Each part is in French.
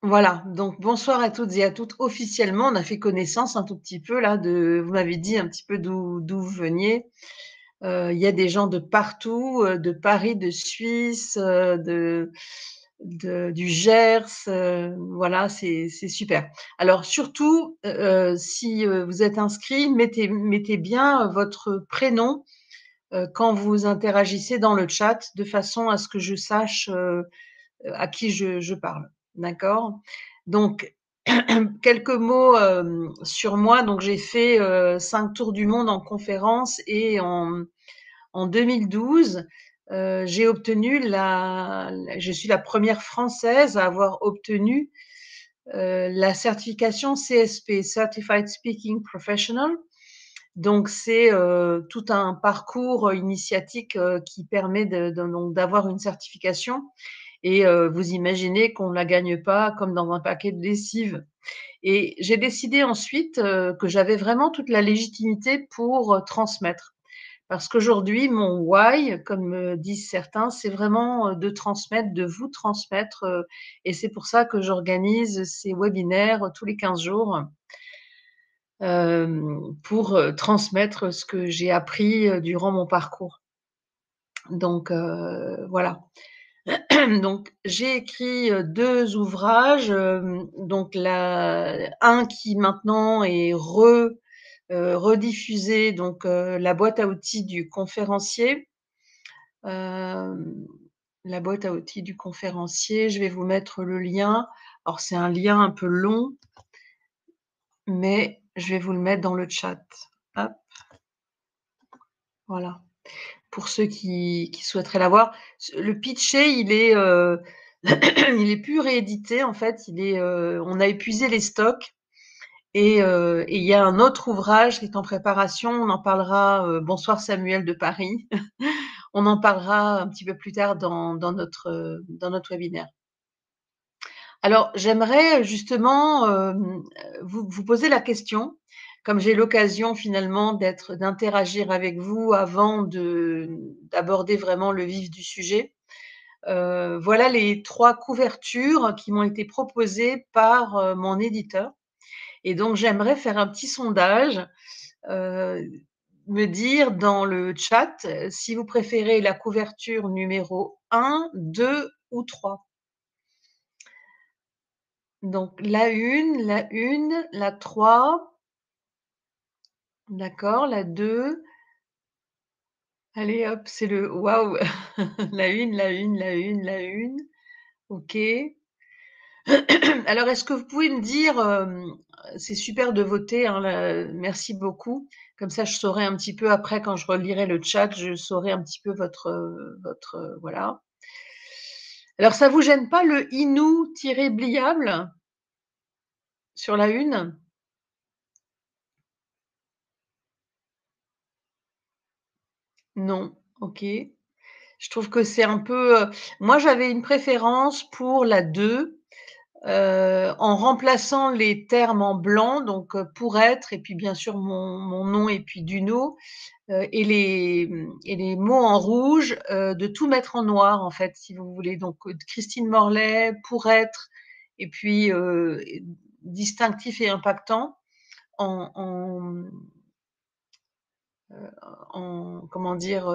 Voilà, donc bonsoir à toutes et à toutes. Officiellement, on a fait connaissance un tout petit peu là de vous m'avez dit un petit peu d'où vous veniez. Il y a des gens de partout, de Paris, de Suisse, du Gers, voilà, c'est super. Alors surtout, si, vous êtes inscrits, mettez bien votre prénom, quand vous interagissez dans le chat, de façon à ce que je sache, à qui je parle. D'accord? Donc, quelques mots sur moi. Donc, j'ai fait 5 tours du monde en conférence et en 2012, j'ai obtenu je suis la première française à avoir obtenu la certification CSP, Certified Speaking Professional. Donc, c'est tout un parcours initiatique qui permet donc d'avoir une certification et vous imaginez qu'on ne la gagne pas comme dans un paquet de lessive. Et j'ai décidé ensuite que j'avais vraiment toute la légitimité pour transmettre. Parce qu'aujourd'hui, mon why, comme disent certains, c'est vraiment de transmettre, de vous transmettre. Et c'est pour ça que j'organise ces webinaires tous les 15 jours pour transmettre ce que j'ai appris durant mon parcours. Donc voilà. Donc, j'ai écrit 2 ouvrages, donc un qui maintenant est rediffusé, donc la boîte à outils du conférencier. Hem, la boîte à outils du conférencier, je vais vous mettre le lien. Alors c'est un lien un peu long, mais je vais vous le mettre dans le chat. Hop, voilà. Pour ceux qui souhaiteraient l'avoir. Le pitché, il est, il est plus réédité en fait, on a épuisé les stocks et il y a un autre ouvrage qui est en préparation. On en parlera, bonsoir Samuel de Paris. On en parlera un petit peu plus tard dans notre webinaire. Alors j'aimerais justement, vous poser la question, comme j'ai l'occasion finalement d'interagir avec vous avant d'aborder vraiment le vif du sujet. Voilà les 3 couvertures qui m'ont été proposées par, mon éditeur et donc j'aimerais faire un petit sondage, heu, me dire dans le chat, si vous préférez la couverture numéro 1, 2 ou 3. Donc la 3, d'accord, la 2, allez hop, c'est le waouh! La une. OK. Alors, est-ce que vous pouvez me dire, c'est super de voter, hein, merci beaucoup. Comme ça, je saurai un petit peu après, quand je relirai le chat, je saurai un petit peu voilà. Alors, ça vous gêne pas le Inou-Bliable sur la une? Non, OK. Je trouve que c'est un peu, moi, j'avais une préférence pour la 2. En remplaçant les termes en blanc, donc pour être et puis bien sûr mon nom et puis Duno, et les mots en rouge, de tout mettre en noir en fait, si vous voulez. Donc Christine Morlaix, pour être et puis distinctif et impactant en comment dire?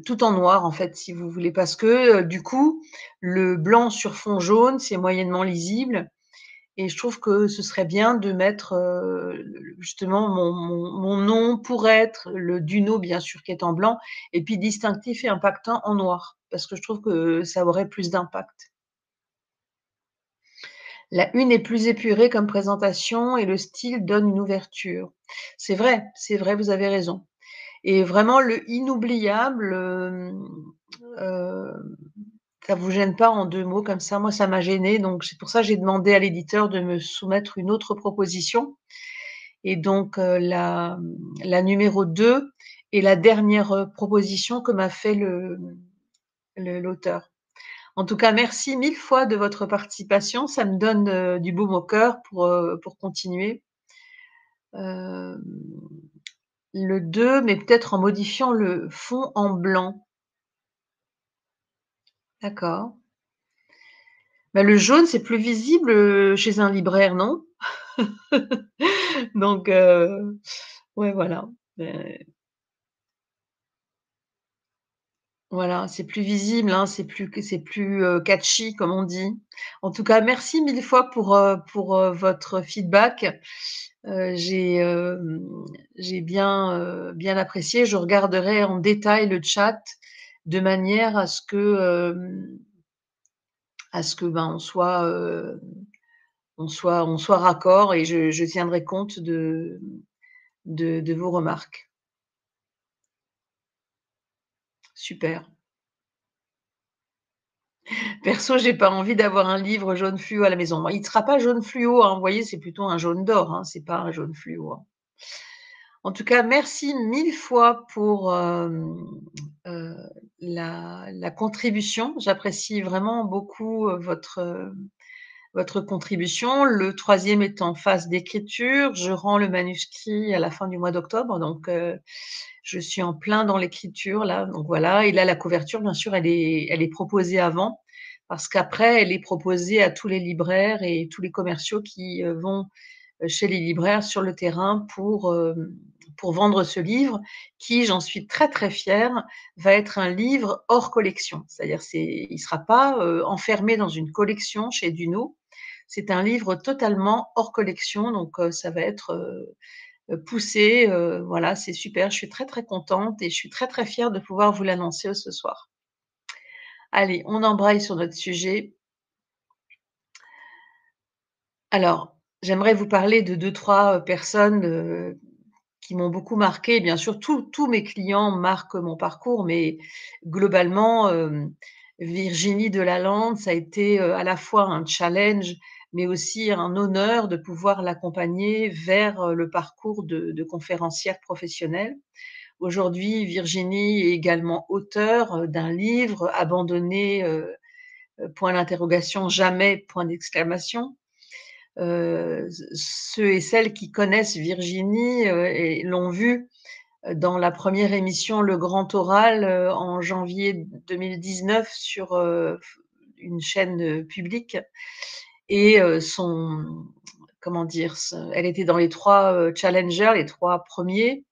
Tout en noir en fait, si vous voulez. Parce que, du coup, le blanc sur fond jaune, c'est moyennement lisible et je trouve que ce serait bien de mettre, justement mon nom pour être, le Duno bien sûr qui est en blanc et puis distinctif et impactant en noir. Parce que je trouve que ça aurait plus d'impact. La une est plus épurée comme présentation et le style donne une ouverture. C'est vrai, vous avez raison. Et vraiment le inoubliable, ça vous gêne pas en 2 mots comme ça? Moi, ça m'a gênée, donc c'est pour ça que j'ai demandé à l'éditeur de me soumettre une autre proposition et donc la numéro 2 est la dernière, proposition que m'a fait l'auteur. En tout cas, merci 1000 fois de votre participation. Ça me donne, du baume au cœur pour continuer. Hem, le 2, mais peut-être en modifiant le fond en blanc. D'accord. Bah, le jaune, c'est plus visible, chez un libraire, non? Donc ouais, voilà, voilà, c'est plus visible, hein, c'est plus, catchy comme on dit. En tout cas, merci mille fois pour, votre feedback. J'ai bien apprécié. Je regarderai en détail le chat de manière à ce que, ben, on soit raccord et je tiendrai compte de vos remarques. Super. Perso, j'ai pas envie d'avoir un livre jaune fluo à la maison. Il ne sera pas jaune fluo, hein, vous voyez, c'est plutôt un jaune d'or, hein, c'est pas un jaune fluo, hein. En tout cas, merci mille fois pour, heu, la contribution. J'apprécie vraiment beaucoup, votre contribution. Le troisième est en phase d'écriture. Je rends le manuscrit à la fin du mois d'octobre, donc je suis en plein dans l'écriture là, donc voilà. Et là, la couverture, bien sûr, elle est proposée avant, parce qu'après, elle est proposée à tous les libraires et tous les commerciaux qui, vont, chez les libraires sur le terrain pour vendre ce livre qui, j'en suis très, très fière, va être un livre hors collection. C'est-à-dire il sera pas, enfermé dans une collection chez Duno. C'est un livre totalement hors collection, donc ça va être, poussé, voilà, c'est super. Je suis très, très contente et je suis très, très fière de pouvoir vous l'annoncer, ce soir. Allez, on embraye sur notre sujet. Alors, j'aimerais vous parler de deux trois personnes, qui m'ont beaucoup marquée. Bien sûr, tous mes clients marquent mon parcours, mais globalement, Virginie Delalande, ça a été, à la fois un challenge, mais aussi un honneur de pouvoir l'accompagner vers, le parcours de conférencière professionnelle. Aujourd'hui, Virginie est également auteure, d'un livre, «Abandonner, point d'interrogation, jamais, point d'exclamation». Ceux et celles qui connaissent Virginie, et l'ont vue, dans la première émission Le Grand Oral, en janvier 2019 sur, une chaîne, publique. Et son comment dire? Elle était dans les 3 challengers, les 3 premiers.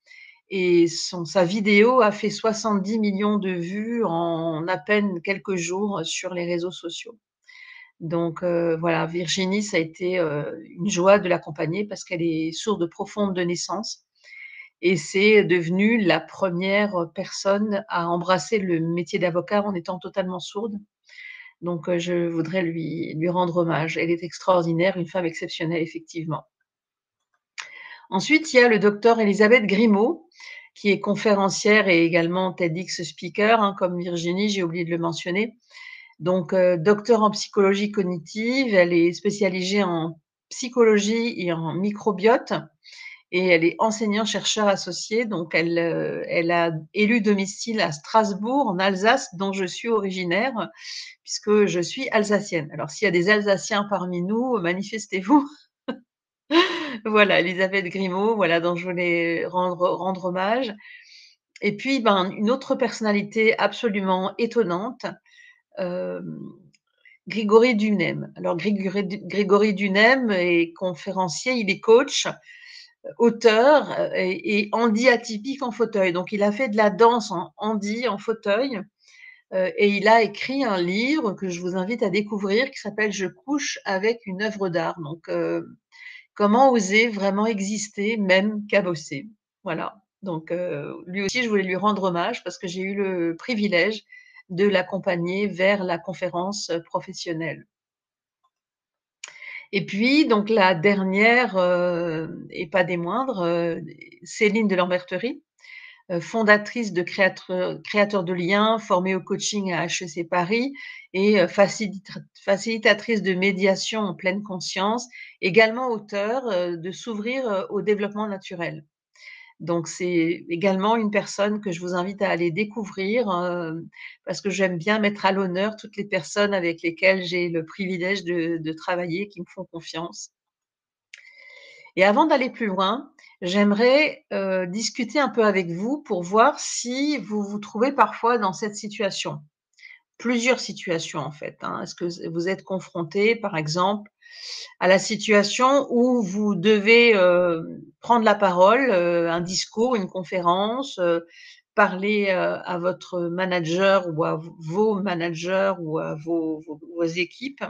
Et sa vidéo a fait 70 millions de vues en à peine quelques jours sur les réseaux sociaux. Donc voilà, Virginie, ça a été, une joie de l'accompagner parce qu'elle est sourde profonde de naissance et c'est devenu la première personne à embrasser le métier d'avocat en étant totalement sourde. Donc je voudrais lui rendre hommage. Elle est extraordinaire, une femme exceptionnelle, effectivement. Ensuite, il y a le docteur Elisabeth Grimaud, qui est conférencière et également TEDx speaker, hein, comme Virginie, j'ai oublié de le mentionner. Donc, docteure en psychologie cognitive, elle est spécialisée en psychologie et en microbiote et elle est enseignant-chercheur associée. Donc elle a élu domicile à Strasbourg, en Alsace, dont je suis originaire, puisque je suis alsacienne. Alors s'il y a des Alsaciens parmi nous, manifestez-vous. Voilà, Elisabeth Grimaud, voilà, dont je voulais rendre hommage. Et puis, ben, une autre personnalité absolument étonnante, hem, Grégory Dunem. Alors Grégory Dunem est conférencier, il est coach, auteur, et handi atypique en fauteuil. Donc il a fait de la danse en handi, en fauteuil, et il a écrit un livre que je vous invite à découvrir qui s'appelle «Je couche avec une œuvre d'art». Donc comment oser vraiment exister, même cabossé? Voilà, donc lui aussi, je voulais lui rendre hommage parce que j'ai eu le privilège de l'accompagner vers la conférence, professionnelle. Et puis donc la dernière, et pas des moindres, Céline de Lamberterie, fondatrice de Créateurs de liens, formée au coaching à HEC Paris et facilitatrice de médiation en pleine conscience, également auteure, de «S'ouvrir, au développement naturel». Donc c'est également une personne que je vous invite à aller découvrir, parce que j'aime bien mettre à l'honneur toutes les personnes avec lesquelles j'ai le privilège de travailler, qui me font confiance. Et avant d'aller plus loin, j'aimerais, discuter un peu avec vous pour voir si vous vous trouvez parfois dans cette situation. plusieurs situations, en fait, hein. Est-ce que vous êtes confronté, par exemple, à la situation où vous devez, prendre la parole, un discours, une conférence, parler, à votre manager ou à vos managers ou à vos équipes,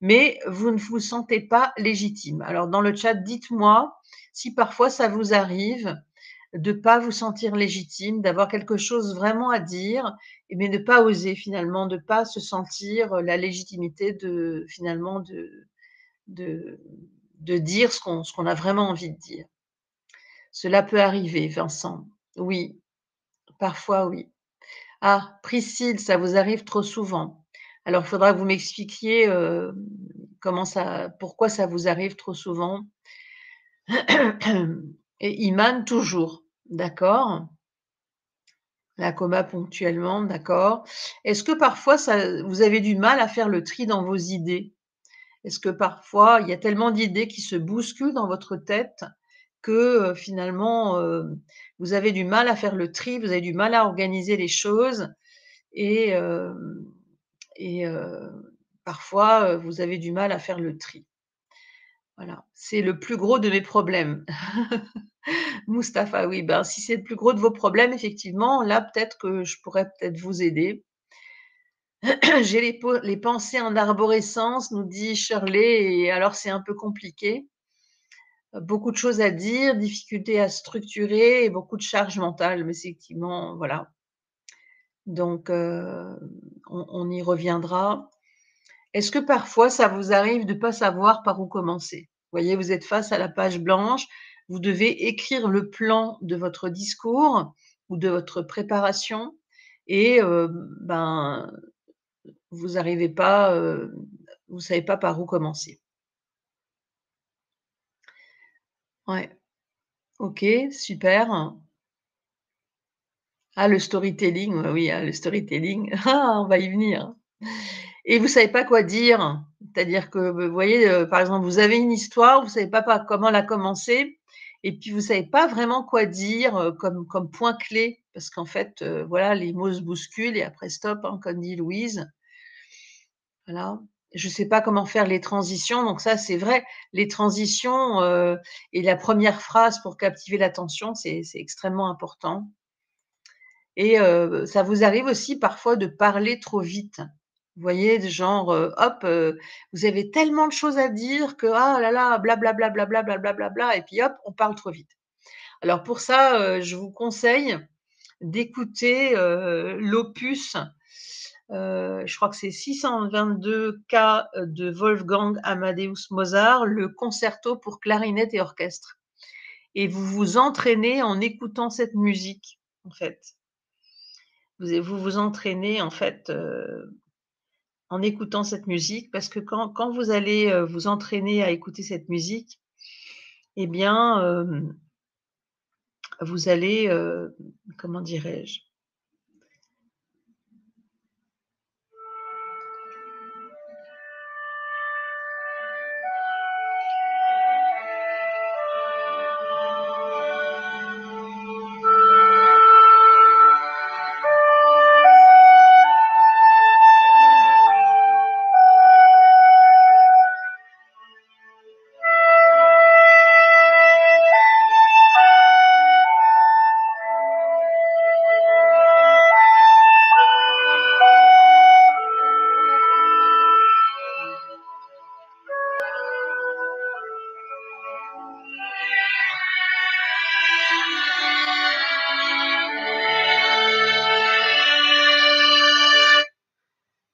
mais vous ne vous sentez pas légitime. Alors dans le chat, dites-moi si parfois ça vous arrive de pas vous sentir légitime, d'avoir quelque chose vraiment à dire, mais de pas oser finalement, de pas se sentir, la légitimité de finalement de de dire ce qu'on a vraiment envie de dire. Cela peut arriver, Vincent. Oui, parfois oui. Ah, Priscille, ça vous arrive trop souvent. Alors, il faudra que vous m'expliquiez, comment ça pourquoi ça vous arrive trop souvent? Et Iman, toujours. D'accord. La coma ponctuellement, d'accord. Est-ce que parfois ça vous avez du mal à faire le tri dans vos idées? Est-ce que parfois il y a tellement d'idées qui se bousculent dans votre tête que, finalement, vous avez du mal à faire le tri, vous avez du mal à organiser les choses et hem et parfois, vous avez du mal à faire le tri. Voilà, c'est le plus gros de mes problèmes. Mustapha, oui, ben, si c'est le plus gros de vos problèmes, effectivement, là, peut-être que je pourrais peut-être vous aider. J'ai les pensées en arborescence, nous dit Shirley, et alors c'est un peu compliqué. Beaucoup de choses à dire, difficulté à structurer et beaucoup de charge mentale, mais effectivement, voilà. Donc, on y reviendra. Est-ce que parfois ça vous arrive de pas savoir par où commencer? Vous voyez, vous êtes face à la page blanche, vous devez écrire le plan de votre discours ou de votre préparation et ben, vous arrivez pas, vous savez pas par où commencer. Ouais, OK, super. Ah, le storytelling, oui, ah, le storytelling, ah, on va y venir. Et vous savez pas quoi dire? C'est-à-dire que, vous voyez, par exemple, vous avez une histoire, vous savez pas par comment la commencer et puis vous savez pas vraiment quoi dire, comme point clé parce qu'en fait, voilà, les mots se bousculent et après stop, hein, comme dit Louise. Voilà. Je sais pas comment faire les transitions, donc ça, c'est vrai, les transitions, et la première phrase pour captiver l'attention, c'est extrêmement important. Et ça vous arrive aussi parfois de parler trop vite? Vous voyez, de genre, hop, vous avez tellement de choses à dire que, ah là là, blablabla, blablabla, blablabla et puis hop, on parle trop vite. Alors pour ça, je vous conseille d'écouter, l'opus, je crois que c'est 622 K de Wolfgang Amadeus Mozart, le concerto pour clarinette et orchestre et vous vous entraînez en écoutant cette musique, en fait. Vous entraînez en fait, en écoutant cette musique parce que quand vous allez, vous entraîner à écouter cette musique et bien, vous allez, comment dirais-je?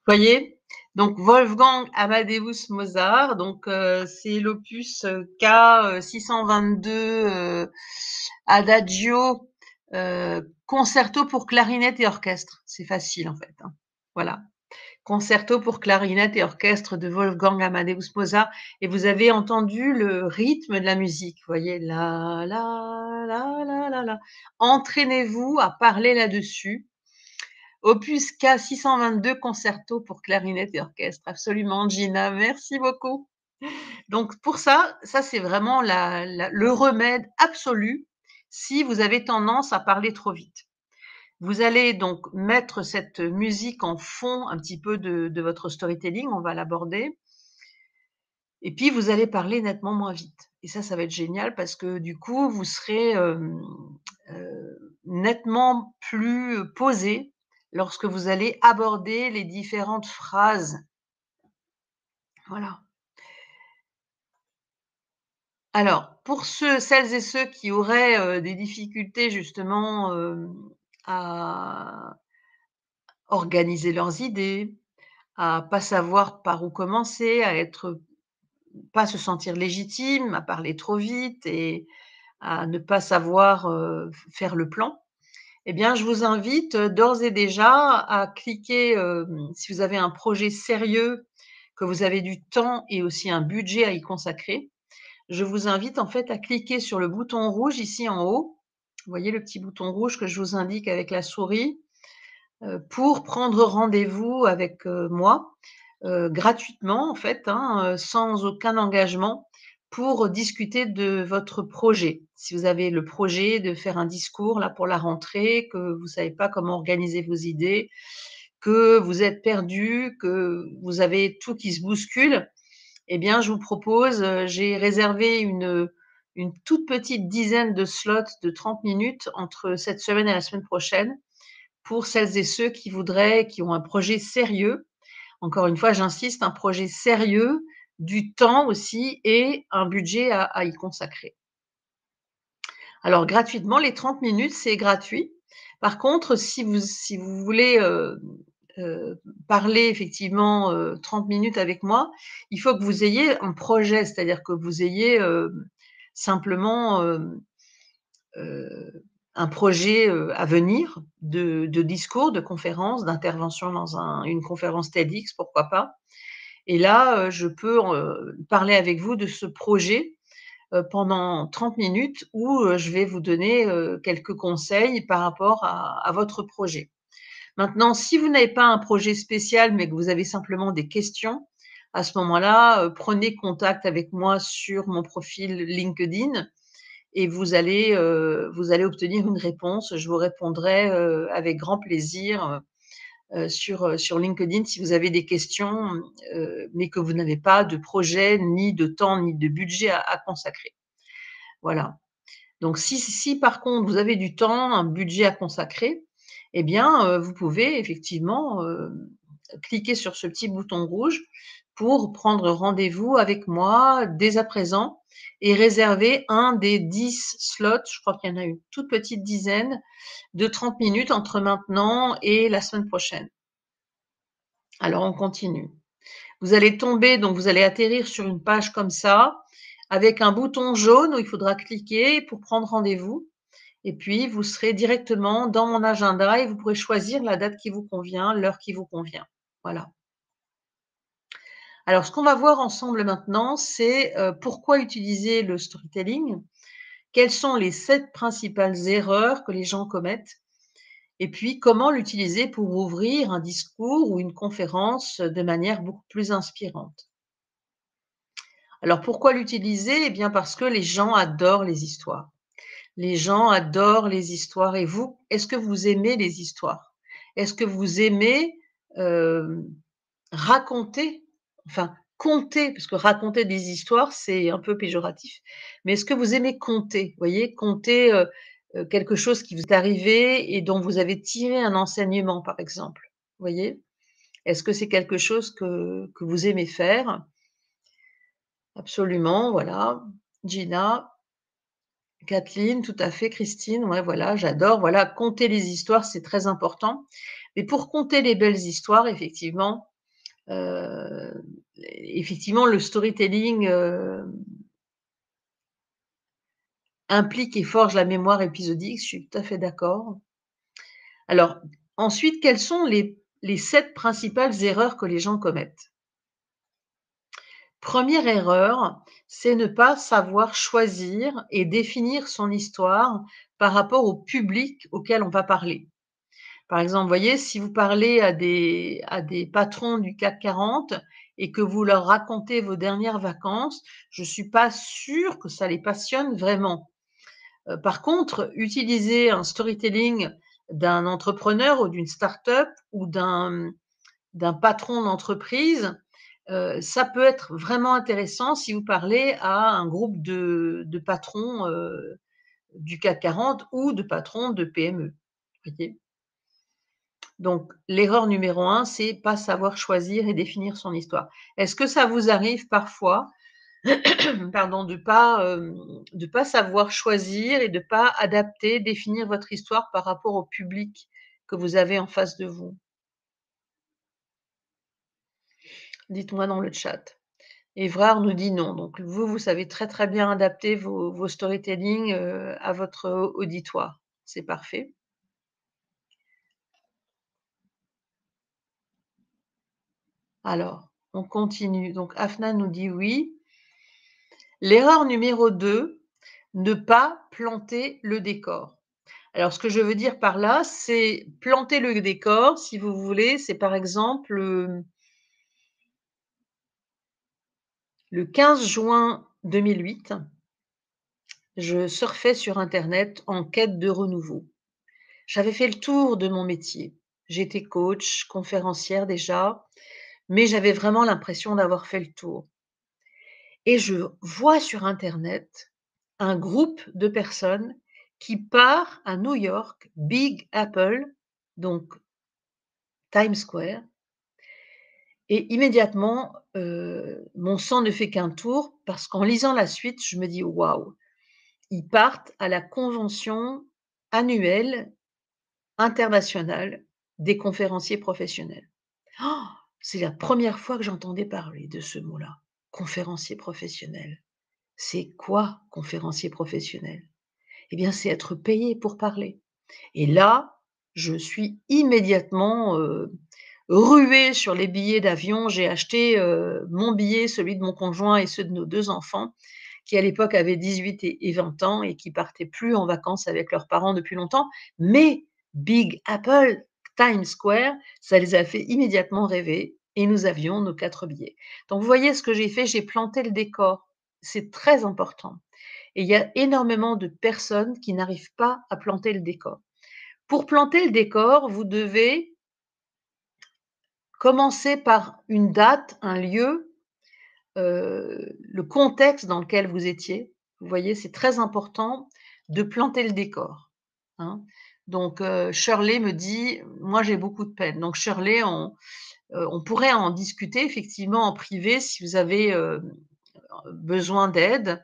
Voyez? Donc Wolfgang Amadeus Mozart, donc c'est l'opus, K, 622, Adagio, concerto pour clarinette et orchestre. C'est facile en fait, hein. Voilà. Concerto pour clarinette et orchestre de Wolfgang Amadeus Mozart et vous avez entendu le rythme de la musique, vous voyez? La la la la la la. Entraînez-vous à parler là-dessus. Opus K 622 concerto pour clarinette et orchestre. Absolument, Gina, merci beaucoup. Donc pour ça, ça c'est vraiment le remède absolu si vous avez tendance à parler trop vite. Vous allez donc mettre cette musique en fond un petit peu de votre storytelling, on va l'aborder. Et puis vous allez parler nettement moins vite. Et ça va être génial parce que du coup, vous serez, nettement plus posé lorsque vous allez aborder les différentes phrases. Voilà. Alors, pour celles et ceux qui auraient, des difficultés justement, à organiser leurs idées, à pas savoir par où commencer, à être pas se sentir légitime, à parler trop vite et à ne pas savoir, faire le plan, eh bien, je vous invite, d'ores et déjà à cliquer, si vous avez un projet sérieux, que vous avez du temps et aussi un budget à y consacrer, je vous invite en fait à cliquer sur le bouton rouge ici en haut. Vous voyez le petit bouton rouge que je vous indique avec la souris, pour prendre rendez-vous avec, moi, gratuitement en fait, hein, sans aucun engagement pour discuter de votre projet. Si vous avez le projet de faire un discours là pour la rentrée, que vous savez pas comment organiser vos idées, que vous êtes perdu, que vous avez tout qui se bouscule, eh bien je vous propose, j'ai réservé une toute petite dizaine de slots de 30 minutes entre cette semaine et la semaine prochaine pour celles et ceux qui ont un projet sérieux. Encore une fois, j'insiste, un projet sérieux, du temps aussi et un budget à y consacrer. Alors gratuitement, les 30 minutes, c'est gratuit. Par contre, si vous voulez, parler effectivement, 30 minutes avec moi, il faut que vous ayez un projet, c'est-à-dire que vous ayez, simplement, heu, un projet, à venir de discours, de conférence, d'intervention dans une conférence TEDx, pourquoi pas. Et là, je peux, parler avec vous de ce projet, pendant 30 minutes où, je vais vous donner, quelques conseils par rapport à votre projet. Maintenant, si vous n'avez pas un projet spécial, mais que vous avez simplement des questions, à ce moment-là, prenez contact avec moi sur mon profil LinkedIn et vous allez obtenir une réponse. Je vous répondrai, avec grand plaisir, sur LinkedIn si vous avez des questions, mais que vous n'avez pas de projet, ni de temps, ni de budget à consacrer. Voilà. Donc si par contre vous avez du temps, un budget à consacrer, eh bien, vous pouvez effectivement, cliquer sur ce petit bouton rouge pour prendre rendez-vous avec moi dès à présent et réserver un des 10 slots, je crois qu'il y en a une toute petite dizaine, de 30 minutes entre maintenant et la semaine prochaine. Alors on continue. Vous allez tomber, donc vous allez atterrir sur une page comme ça, avec un bouton jaune où il faudra cliquer pour prendre rendez-vous. Et puis, vous serez directement dans mon agenda et vous pourrez choisir la date qui vous convient, l'heure qui vous convient. Voilà. Alors, ce qu'on va voir ensemble maintenant, c'est pourquoi utiliser le storytelling, quelles sont les 7 principales erreurs que les gens commettent, et puis comment l'utiliser pour ouvrir un discours ou une conférence de manière beaucoup plus inspirante. Alors, pourquoi l'utiliser? Eh bien, parce que les gens adorent les histoires. Les gens adorent les histoires et vous, est-ce que vous aimez les histoires? Est-ce que vous aimez, hem, raconter, enfin conter, parce que raconter des histoires, c'est un peu péjoratif, mais est-ce que vous aimez conter? Vous voyez? Conter, quelque chose qui vous est arrivé et dont vous avez tiré un enseignement, par exemple. Vous voyez? Est-ce que c'est quelque chose que vous aimez faire? Absolument, voilà. Gina? Kathleen, tout à fait, Christine, ouais, voilà, j'adore, voilà, conter les histoires, c'est très important. Mais pour conter les belles histoires, heu, effectivement, le storytelling, implique et forge la mémoire épisodique, je suis tout à fait d'accord. Alors, ensuite, quelles sont les 7 principales erreurs que les gens commettent? Première erreur, c'est ne pas savoir choisir et définir son histoire par rapport au public auquel on va parler. Par exemple, vous voyez, si vous parlez à des patrons du CAC 40 et que vous leur racontez vos dernières vacances, je ne suis pas sûre que ça les passionne vraiment. Par contre, utiliser un storytelling d'un entrepreneur ou d'une start-up ou d'un patron d'entreprise, ça peut être vraiment intéressant si vous parlez à un groupe de patrons, du CAC 40 ou de patrons de PME, voyez? Donc l'erreur numéro un, c'est pas savoir choisir et définir son histoire. Est-ce que ça vous arrive parfois, pardon, de pas savoir choisir et de pas adapter, définir votre histoire par rapport au public que vous avez en face de vous? Dites-moi dans le chat. Évrard nous dit non. Donc vous, vous savez très, très bien adapter vos storytelling, à votre auditoire. C'est parfait. Alors, on continue. Donc Afnan nous dit oui. L'erreur numéro 2, ne pas planter le décor. Alors ce que je veux dire par là, c'est planter le décor, si vous voulez, c'est par exemple, le 15 juin 2008, je surfais sur internet en quête de renouveau. J'avais fait le tour de mon métier. J'étais coach, conférencière déjà, mais j'avais vraiment l'impression d'avoir fait le tour. Et je vois sur internet un groupe de personnes qui part à New York, Big Apple, donc Times Square, et immédiatement, mon sang ne fait qu'un tour parce qu'en lisant la suite, je me dis: «Waouh!» Ils partent à la convention annuelle internationale des conférenciers professionnels. Oh, c'est la première fois que j'entendais parler de ce mot-là, conférencier professionnel. C'est quoi conférencier professionnel? Eh bien, c'est être payé pour parler. Et là, je suis immédiatement, ruée sur les billets d'avion. J'ai acheté, mon billet, celui de mon conjoint et ceux de nos 2 enfants, qui à l'époque avaient 18 et 20 ans et qui partaient plus en vacances avec leurs parents depuis longtemps. Mais Big Apple, Times Square, ça les a fait immédiatement rêver et nous avions nos 4 billets. Donc vous voyez ce que j'ai fait? J'ai planté le décor. C'est très important et il y a énormément de personnes qui n'arrivent pas à planter le décor. Pour planter le décor, vous devez commencer par une date, un lieu, le contexte dans lequel vous étiez. Vous voyez, c'est très important de planter le décor, hein. Donc Shirley me dit: «Moi, j'ai beaucoup de peine». Donc Shirley, on pourrait en discuter effectivement en privé si vous avez, besoin d'aide,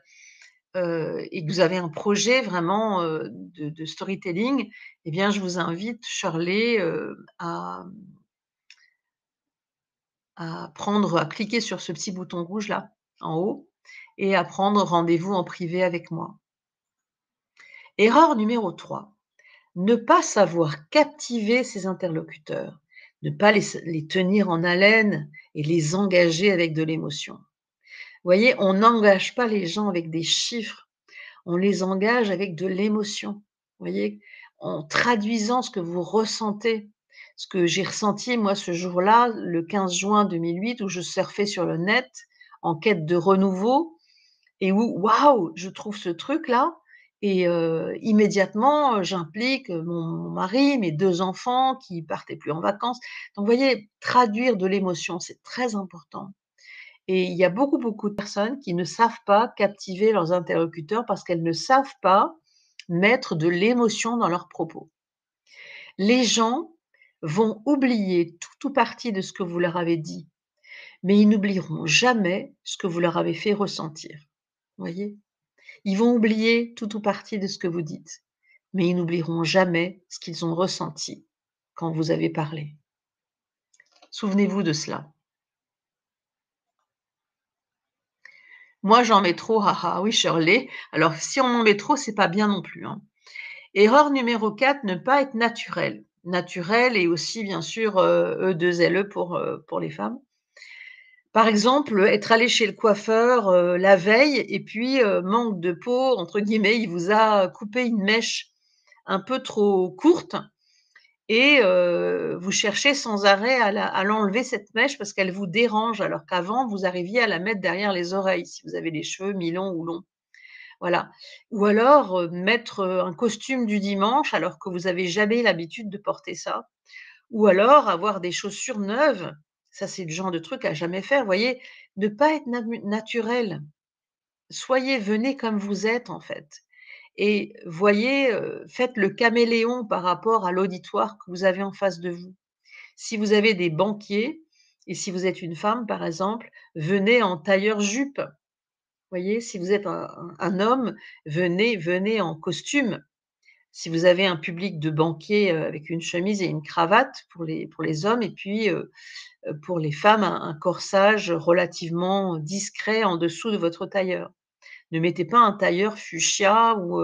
et que vous avez un projet vraiment, de storytelling. Eh bien, je vous invite Shirley, à cliquer sur ce petit bouton rouge là, en haut et à prendre rendez-vous en privé avec moi. Erreur numéro 3, ne pas savoir captiver ses interlocuteurs, ne pas les tenir en haleine et les engager avec de l'émotion. Vous voyez, on n'engage pas les gens avec des chiffres, on les engage avec de l'émotion. Vous voyez? En traduisant ce que vous ressentez. Ce que j'ai ressenti moi ce jour-là, le 15 juin 2008 où je surfais sur le net en quête de renouveau et où waouh, je trouve ce truc-là et immédiatement, j'implique, mon mari, mes 2 enfants qui partaient plus en vacances. Donc vous voyez, traduire de l'émotion, c'est très important et il y a beaucoup, beaucoup de personnes qui ne savent pas captiver leurs interlocuteurs parce qu'elles ne savent pas mettre de l'émotion dans leurs propos. Les gens vont oublier tout ou partie de ce que vous leur avez dit, mais ils n'oublieront jamais ce que vous leur avez fait ressentir. Vous voyez? Ils vont oublier tout ou partie de ce que vous dites, mais ils n'oublieront jamais ce qu'ils ont ressenti quand vous avez parlé. Souvenez-vous de cela. Moi, j'en mets trop, haha, oui, Shirley. Alors, si on en met trop, c'est pas bien non plus, hein. Erreur numéro 4, ne pas être naturel. Naturel et aussi, bien sûr, E2LE pour les femmes. Par exemple, être allé chez le coiffeur, la veille et puis, manque de peau, entre guillemets, il vous a coupé une mèche un peu trop courte et vous cherchez sans arrêt à l'enlever cette mèche parce qu'elle vous dérange alors qu'avant vous arriviez à la mettre derrière les oreilles si vous avez les cheveux mi-longs ou longs. Voilà. Ou alors, mettre, un costume du dimanche alors que vous avez jamais l'habitude de porter ça. Ou alors avoir des chaussures neuves. Ça, c'est le genre de truc à jamais faire, vous voyez? Ne pas être naturel. Soyez, venez comme vous êtes, en fait. Et voyez, faites le caméléon par rapport à l'auditoire que vous avez en face de vous. Si vous avez des banquiers et si vous êtes une femme, par exemple, venez en tailleur-jupe. Voyez? Si vous êtes un homme, venez en costume. Si vous avez un public de banquiers, avec une chemise et une cravate pour les hommes et puis, pour les femmes, un corsage relativement discret en dessous de votre tailleur. Ne mettez pas un tailleur fuchsia ou,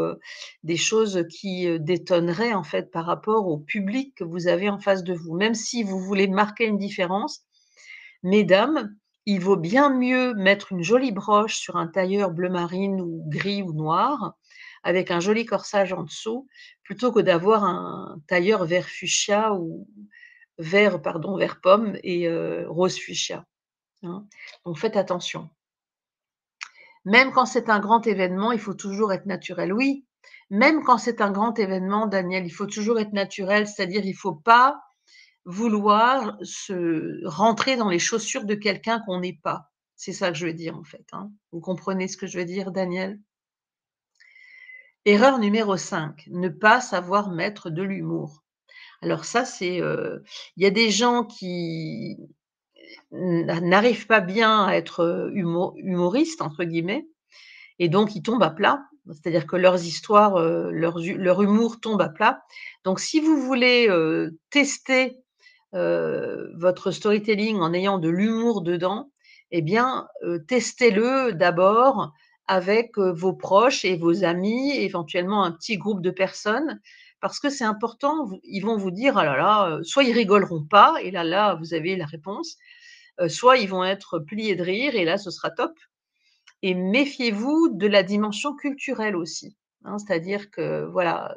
des choses qui, détonneraient en fait par rapport au public que vous avez en face de vous. Même si vous voulez marquer une différence, mesdames, il vaut bien mieux mettre une jolie broche sur un tailleur bleu marine ou gris ou noir, avec un joli corsage en dessous, plutôt que d'avoir un tailleur vert fuchsia ou vert pomme et rose fuchsia, hein. Donc faites attention. Même quand c'est un grand événement, il faut toujours être naturel. Oui, même quand c'est un grand événement, Daniel, il faut toujours être naturel, c'est-à-dire il faut pas vouloir se rentrer dans les chaussures de quelqu'un qu'on n'est pas. C'est ça que je veux dire, en fait, hein. Vous comprenez ce que je veux dire, Daniel? Erreur numéro 5, ne pas savoir mettre de l'humour. Alors ça, il y a des gens qui n'arrivent pas bien à être, «humoristes» entre guillemets et donc ils tombent à plat. C'est-à-dire que leurs histoires, leur humour tombe à plat. Donc si vous voulez, tester votre storytelling en ayant de l'humour dedans, eh bien, testez-le d'abord avec, vos proches et vos amis, éventuellement un petit groupe de personnes. Parce que c'est important, ils vont vous dire: «Ah là là», soit ils rigoleront pas et là, vous avez la réponse, soit ils vont être pliés de rire et là, ce sera top. Et méfiez-vous de la dimension culturelle aussi, hein. C'est-à-dire que voilà,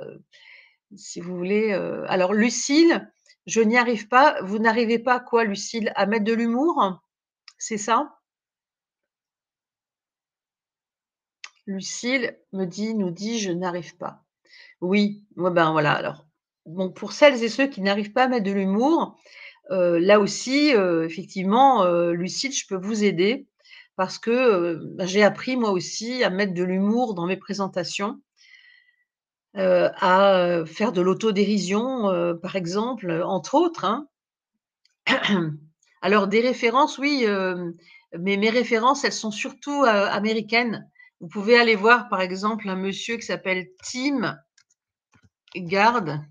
si vous voulez, alors Lucille, je n'y arrive pas. Vous n'arrivez pas à quoi Lucille? À mettre de l'humour? C'est ça? Lucille nous dit: «Je n'arrive pas». Oui, ouais, ben, voilà alors. Bon, pour celles et ceux qui n'arrivent pas à mettre de l'humour, là aussi, effectivement, Lucille, je peux vous aider parce que, bah, j'ai appris moi aussi à mettre de l'humour dans mes présentations, à, faire de l'autodérision, par exemple, entre autres, hein. Alors des références, oui, mais mes références, elles sont surtout, américaines. Vous pouvez aller voir, par exemple, un monsieur qui s'appelle Tim Gard.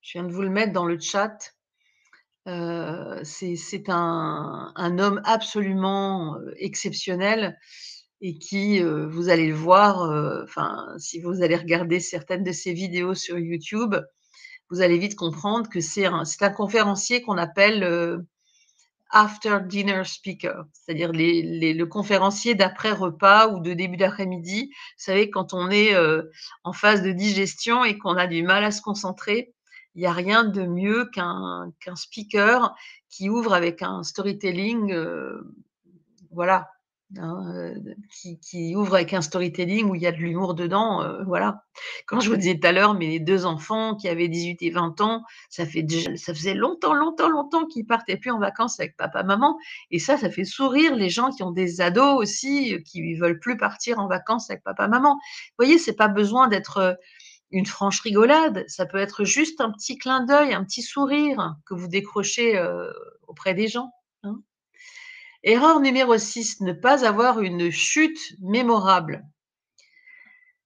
Je viens de vous le mettre dans le chat. C'est un homme absolument, exceptionnel et qui, vous allez le voir, enfin, si vous allez regarder certaines de ses vidéos sur YouTube, vous allez vite comprendre que c'est un conférencier qu'on appelle, after dinner speaker, c'est-à-dire le conférencier d'après repas ou de début d'après-midi. Vous savez, quand on est, en phase de digestion et qu'on a du mal à se concentrer, il y a rien de mieux qu'un speaker qui ouvre avec un storytelling, voilà, hein, qui ouvre avec un storytelling où il y a de l'humour dedans, voilà. Quand je vous disais tout à l'heure, mes 2 enfants qui avaient 18 et 20 ans, ça faisait longtemps, longtemps, longtemps qu'ils partaient plus en vacances avec papa, maman et ça fait sourire les gens qui ont des ados aussi, qui veulent plus partir en vacances avec papa, maman. Vous voyez, c'est pas besoin d'être, une franche rigolade, ça peut être juste un petit clin d'œil, un petit sourire que vous décrochez, auprès des gens, hein. Erreur numéro 6, ne pas avoir une chute mémorable.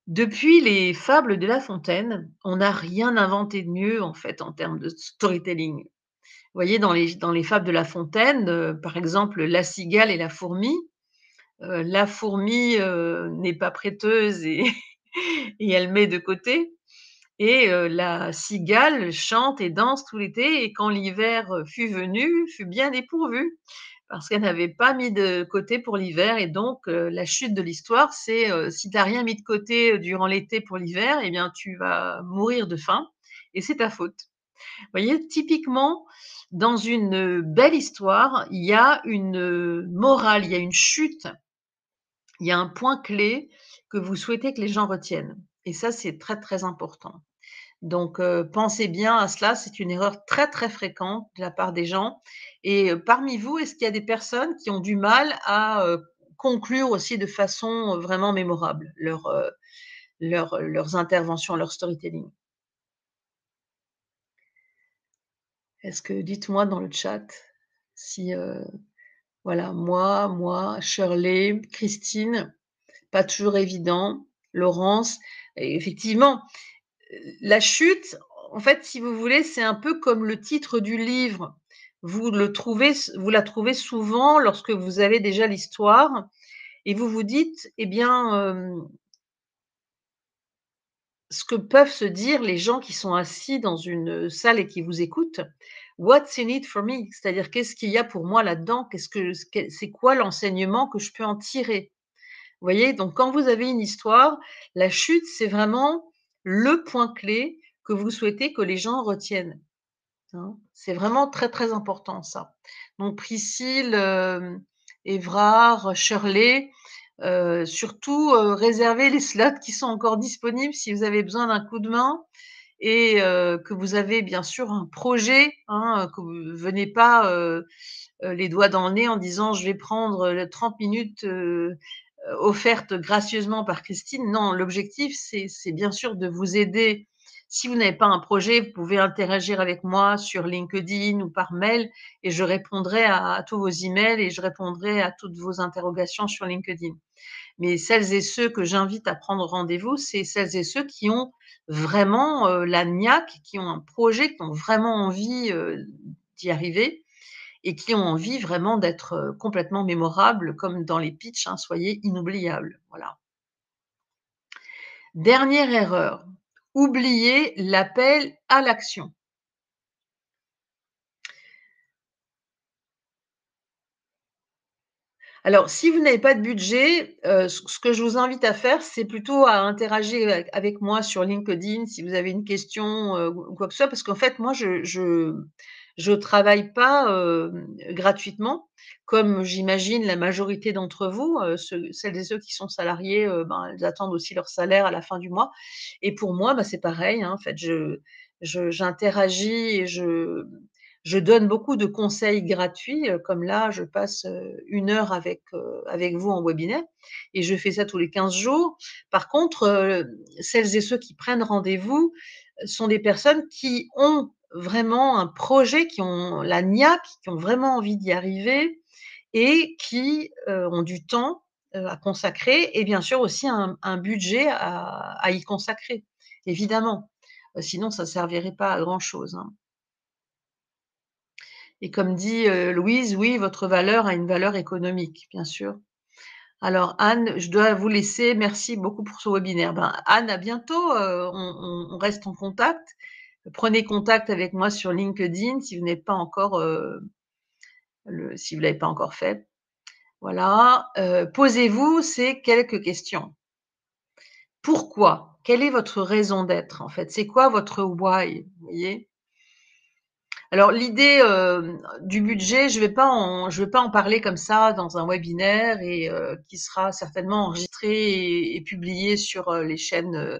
Depuis les fables de La Fontaine, on n'a rien inventé de mieux, en fait, en termes de storytelling. Vous voyez, dans les fables de La Fontaine, par exemple, La cigale et la fourmi, la fourmi, n'est pas prêteuse et et elle met de côté et la cigale chante et danse tout l'été et quand l'hiver, fut venu, fut bien dépourvue. Parce qu'elle n'avait pas mis de côté pour l'hiver et donc la chute de l'histoire, c'est, si tu as rien mis de côté, durant l'été pour l'hiver et bien tu vas mourir de faim et c'est ta faute. Vous voyez? Typiquement, dans une, belle histoire, il y a une, morale, il y a une chute, il y a un point clé que vous souhaitez que les gens retiennent et ça, c'est très, très important. Donc pensez bien à cela, c'est une erreur très, très fréquente de la part des gens et parmi vous, est-ce qu'il y a des personnes qui ont du mal à, conclure aussi de façon, vraiment mémorable leurs interventions, leur storytelling? Est-ce que dites-moi dans le chat si, voilà, moi, Shirley, Christine, pas toujours évident, Laurence et effectivement, la chute, en fait, si vous voulez, c'est un peu comme le titre du livre. Vous la trouvez souvent lorsque vous avez déjà l'histoire et vous vous dites: «Eh bien, ce que peuvent se dire les gens qui sont assis dans une salle et qui vous écoutent: "What's in it for me?" C'est-à-dire qu'est-ce qu'il y a pour moi là-dedans? C'est quoi l'enseignement que je peux en tirer? Vous voyez? Donc quand vous avez une histoire, la chute, c'est vraiment le point clé que vous souhaitez que les gens retiennent, hein. C'est vraiment très, très important ça. Donc Priscille, Évrard, Shirley, surtout, réservez les slots qui sont encore disponibles si vous avez besoin d'un coup de main et que vous avez bien sûr un projet, hein, que vous venez pas, les doigts dans le nez en disant: «Je vais prendre, 30 minutes, offertes gracieusement par Christine». Non, l'objectif, c'est bien sûr de vous aider. Si vous n'avez pas un projet, vous pouvez interagir avec moi sur LinkedIn ou par mail et je répondrai à tous vos emails et je répondrai à toutes vos interrogations sur LinkedIn. Mais celles et ceux que j'invite à prendre rendez-vous, c'est celles et ceux qui ont vraiment, la niaque, qui ont un projet, qui ont vraiment envie, d'y arriver et qui ont envie vraiment d'être, complètement mémorables comme dans les pitchs, hein, soyez inoubliables, voilà. Dernière erreur, oublier l'appel à l'action. Alors, si vous n'avez pas de budget, ce que je vous invite à faire, c'est plutôt à interagir avec moi sur LinkedIn si vous avez une question, ou quoi que ce soit. Parce qu'en fait, moi, je travaille pas, gratuitement, comme j'imagine la majorité d'entre vous, celles et ceux qui sont salariés, ben, elles attendent aussi leur salaire à la fin du mois et pour moi, bah, c'est pareil, hein, en fait, j'interagis et je donne beaucoup de conseils gratuits, comme là, je passe, 1 heure avec vous en webinaire et je fais ça tous les 15 jours. Par contre, celles et ceux qui prennent rendez-vous, sont des personnes qui ont vraiment un projet, qui ont la niaque, qui ont vraiment envie d'y arriver et qui, ont du temps, à consacrer et bien sûr aussi un budget à y consacrer, évidemment. Sinon ça servirait pas à grand chose, hein. Et comme dit, Louise, oui, votre valeur a une valeur économique, bien sûr. Alors Anne, je dois vous laisser. Merci beaucoup pour ce webinaire. Ben, Anne, à bientôt, on reste en contact. Prenez contact avec moi sur LinkedIn si vous n'êtes pas encore, si vous l'avez pas encore fait. Voilà, posez-vous ces quelques questions. Pourquoi? Quelle est votre raison d'être, en fait? C'est quoi votre why? Vous voyez? Alors l'idée, du budget, je vais pas en parler comme ça dans un webinaire et qui sera certainement enregistré et publié sur, les chaînes,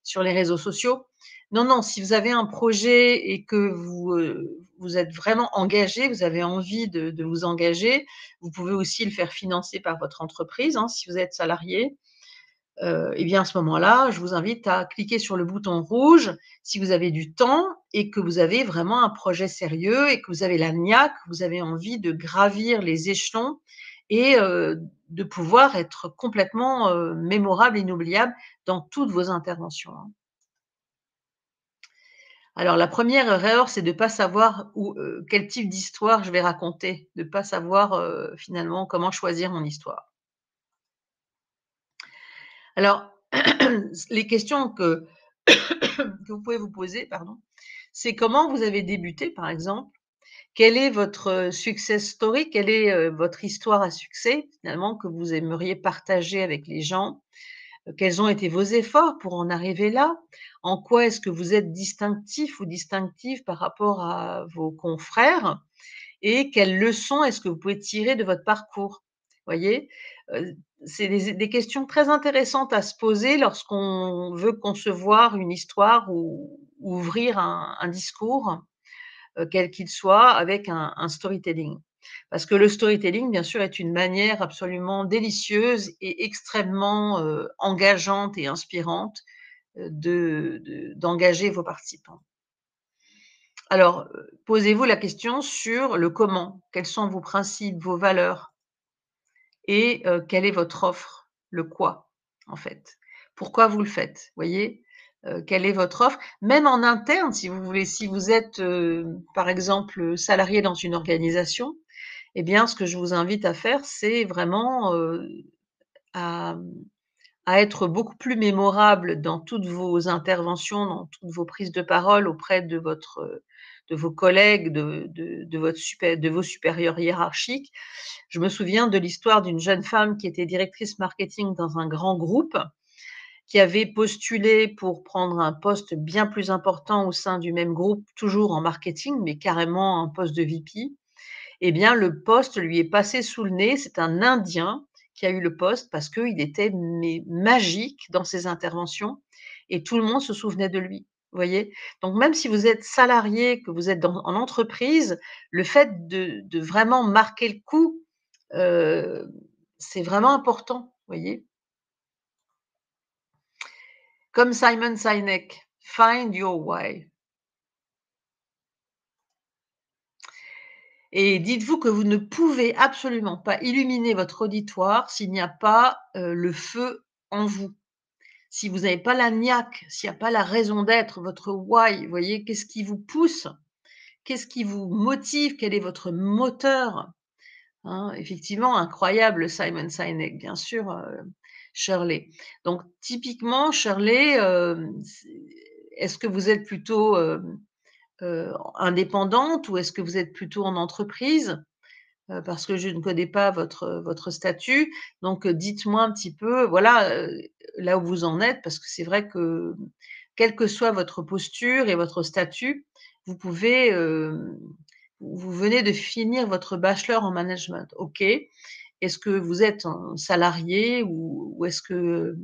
sur les réseaux sociaux. Non, non, si vous avez un projet et que vous êtes vraiment engagé, vous avez envie de vous engager, vous pouvez aussi le faire financer par votre entreprise, hein, si vous êtes salarié. Et bien, à ce moment-là, je vous invite à cliquer sur le bouton rouge si vous avez du temps et que vous avez vraiment un projet sérieux et que vous avez la niaque, vous avez envie de gravir les échelons et de pouvoir être complètement, mémorable, inoubliable dans toutes vos interventions, hein. Alors la première erreur, c'est de pas savoir quel type d'histoire je vais raconter, de pas savoir, finalement comment choisir mon histoire. Alors les questions que vous pouvez vous poser, pardon, c'est comment vous avez débuté, par exemple? Quel est votre, success story? Quelle est, votre histoire à succès, finalement, que vous aimeriez partager avec les gens? Quels ont été vos efforts pour en arriver là? En quoi est-ce que vous êtes distinctif ou distinctive par rapport à vos confrères? Et quelles leçons est-ce que vous pouvez tirer de votre parcours? Voyez? Heu, c'est des questions très intéressantes à se poser lorsqu'on veut concevoir une histoire ou ouvrir un discours, quel qu'il soit, avec un storytelling. Parce que le storytelling, bien sûr, est une manière absolument délicieuse et extrêmement, engageante et inspirante, d'engager vos participants. Alors, posez-vous la question sur le comment. Quels sont vos principes, vos valeurs et quelle est votre offre? Le quoi, en fait. Pourquoi vous le faites? Voyez? Quelle est votre offre? Même en interne, si vous voulez, si vous êtes, par exemple, salarié dans une organisation, eh bien, ce que je vous invite à faire, c'est vraiment, à à être beaucoup plus mémorable dans toutes vos interventions, dans toutes vos prises de parole auprès de vos collègues, de vos supérieurs hiérarchiques. Je me souviens de l'histoire d'une jeune femme qui était directrice marketing dans un grand groupe, qui avait postulé pour prendre un poste bien plus important au sein du même groupe, toujours en marketing, mais carrément un poste de VP. Eh bien, le poste lui est passé sous le nez. C'est un Indien qui a eu le poste parce qu'il était mais magique dans ses interventions et tout le monde se souvenait de lui. Vous voyez? Donc même si vous êtes salarié, que vous êtes en entreprise, le fait de vraiment marquer le coup, heu, c'est vraiment important, vous voyez? Comme Simon Sinek, «Find your why» et dites-vous que vous ne pouvez absolument pas illuminer votre auditoire s'il n'y a pas, le feu en vous. Si vous n'avez pas la niaque, s'il n'y a pas la raison d'être, votre why, vous voyez? Qu'est-ce qui vous pousse? Qu'est-ce qui vous motive? Quel est votre moteur? Hein, effectivement, incroyable Simon Sinek, bien sûr, Shirley. Donc typiquement Shirley, est-ce que vous êtes plutôt, indépendante ou est-ce que vous êtes plutôt en entreprise? Parce que je ne connais pas votre statut. Donc, dites-moi un petit peu, voilà, là où vous en êtes, parce que c'est vrai que, quelle que soit votre posture et votre statut, vous pouvez, vous venez de finir votre bachelor en management. OK. Est-ce que vous êtes un salarié ou est-ce que,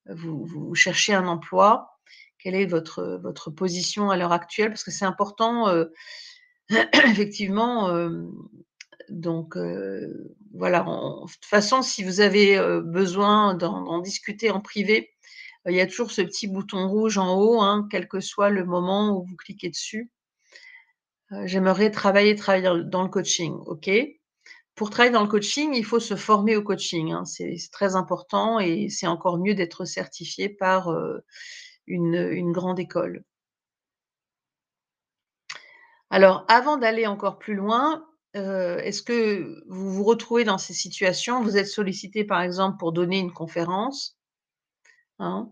vous cherchez un emploi? Quelle est votre position à l'heure actuelle? Parce que c'est important, effectivement, donc voilà, de toute façon, si vous avez, besoin d'en discuter en privé, il y a toujours ce petit bouton rouge en haut, hein, quel que soit le moment où vous cliquez dessus. «J'aimerais travailler dans le coaching». OK. Pour travailler dans le coaching, il faut se former au coaching, hein. C'est très important et c'est encore mieux d'être certifié par, une grande école. Alors, avant d'aller encore plus loin, est-ce que vous vous retrouvez dans ces situations? Vous êtes sollicité, par exemple, pour donner une conférence, hein,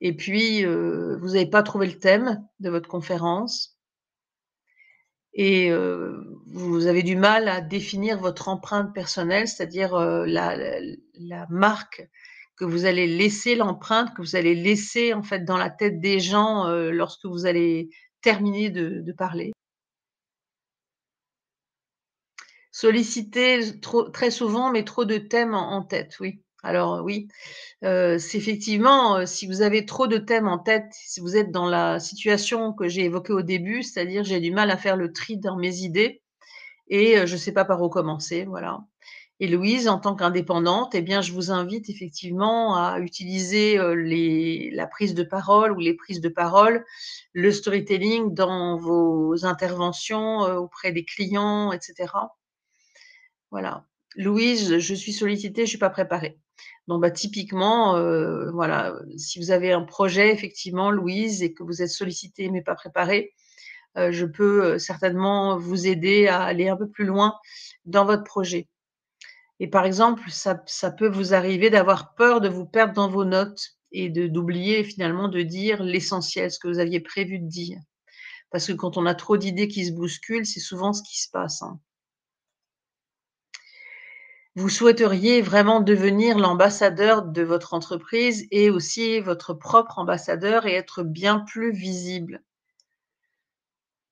et puis, vous n'avez pas trouvé le thème de votre conférence et vous avez du mal à définir votre empreinte personnelle, c'est-à-dire, la marque que vous allez laisser, l'empreinte que vous allez laisser, en fait, dans la tête des gens, lorsque vous allez terminer de parler. Solliciter trop très souvent, mais trop de thèmes en tête, oui. Alors, oui, c'est effectivement, si vous avez trop de thèmes en tête, si vous êtes dans la situation que j'ai évoquée au début, c'est-à-dire j'ai du mal à faire le tri dans mes idées et je ne sais pas par où commencer, voilà. Et Louise, en tant qu'indépendante, eh bien, je vous invite effectivement à utiliser, la prise de parole ou les prises de parole, le storytelling dans vos interventions, auprès des clients et cetera. Voilà. «Louise, je suis sollicitée, je suis pas préparée». Donc bah, typiquement, voilà, si vous avez un projet effectivement Louise et que vous êtes sollicitée mais pas préparée, je peux, certainement vous aider à aller un peu plus loin dans votre projet. Et par exemple, ça peut vous arriver d'avoir peur de vous perdre dans vos notes et d'oublier finalement de dire l'essentiel, ce que vous aviez prévu de dire. Parce que quand on a trop d'idées qui se bousculent, c'est souvent ce qui se passe, hein. Vous souhaiteriez vraiment devenir l'ambassadeur de votre entreprise et aussi votre propre ambassadeur et être bien plus visible.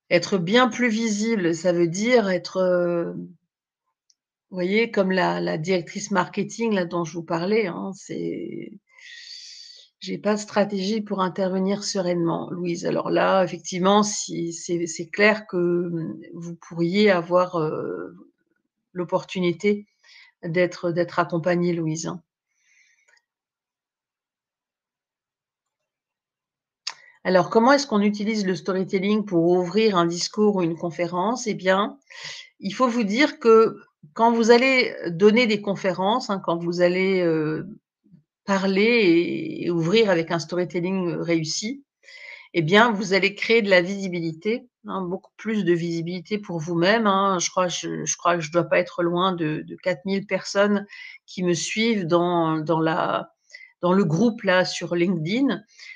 Être bien plus visible, ça veut dire être, Vous voyez, comme la directrice marketing là dont je vous parlais, hein, c'est j'ai pas de stratégie pour intervenir sereinement, Louise. Alors là, effectivement, si c'est clair que, vous pourriez avoir, l'opportunité d'être accompagnée, Louise, hein. Alors, comment est-ce qu'on utilise le storytelling pour ouvrir un discours ou une conférence? Eh bien, il faut vous dire que quand vous allez donner des conférences, hein, quand vous allez, parler et ouvrir avec un storytelling, réussi, eh bien, vous allez créer de la visibilité, hein, beaucoup plus de visibilité pour vous-même, hein. Je crois que je dois pas être loin de 4 000 personnes qui me suivent dans le groupe là sur LinkedIn.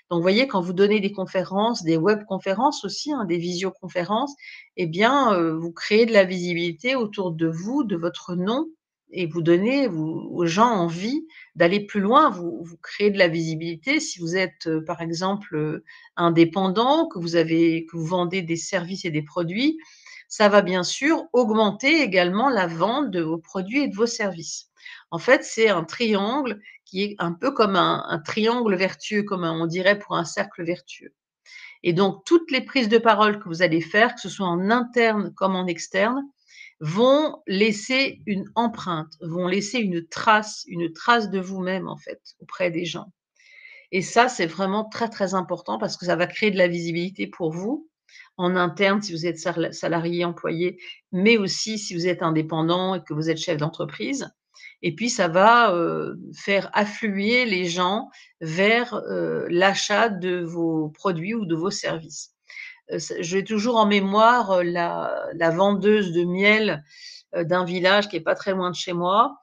Donc vous voyez, quand vous donnez des conférences, des webconférences aussi, hein, des visioconférences, eh bien, vous créez de la visibilité autour de vous, de votre nom et vous donnez aux gens envie d'aller plus loin. Vous créez de la visibilité. Si vous êtes, par exemple, indépendant, que vous vendez des services et des produits, ça va bien sûr augmenter également la vente de vos produits et de vos services. En fait, c'est un triangle qui est un peu comme un triangle vertueux, comme on dirait pour un cercle vertueux. Et donc, toutes les prises de parole que vous allez faire, que ce soit en interne comme en externe, vont laisser une empreinte, vont laisser une trace de vous-même, en fait, auprès des gens. Et ça, c'est vraiment très, très important parce que ça va créer de la visibilité pour vous, en interne si vous êtes salarié, employé, mais aussi si vous êtes indépendant et que vous êtes chef d'entreprise. Et puis ça va, faire affluer les gens vers, l'achat de vos produits ou de vos services. J'ai toujours en mémoire, la vendeuse de miel, d'un village qui est pas très loin de chez moi,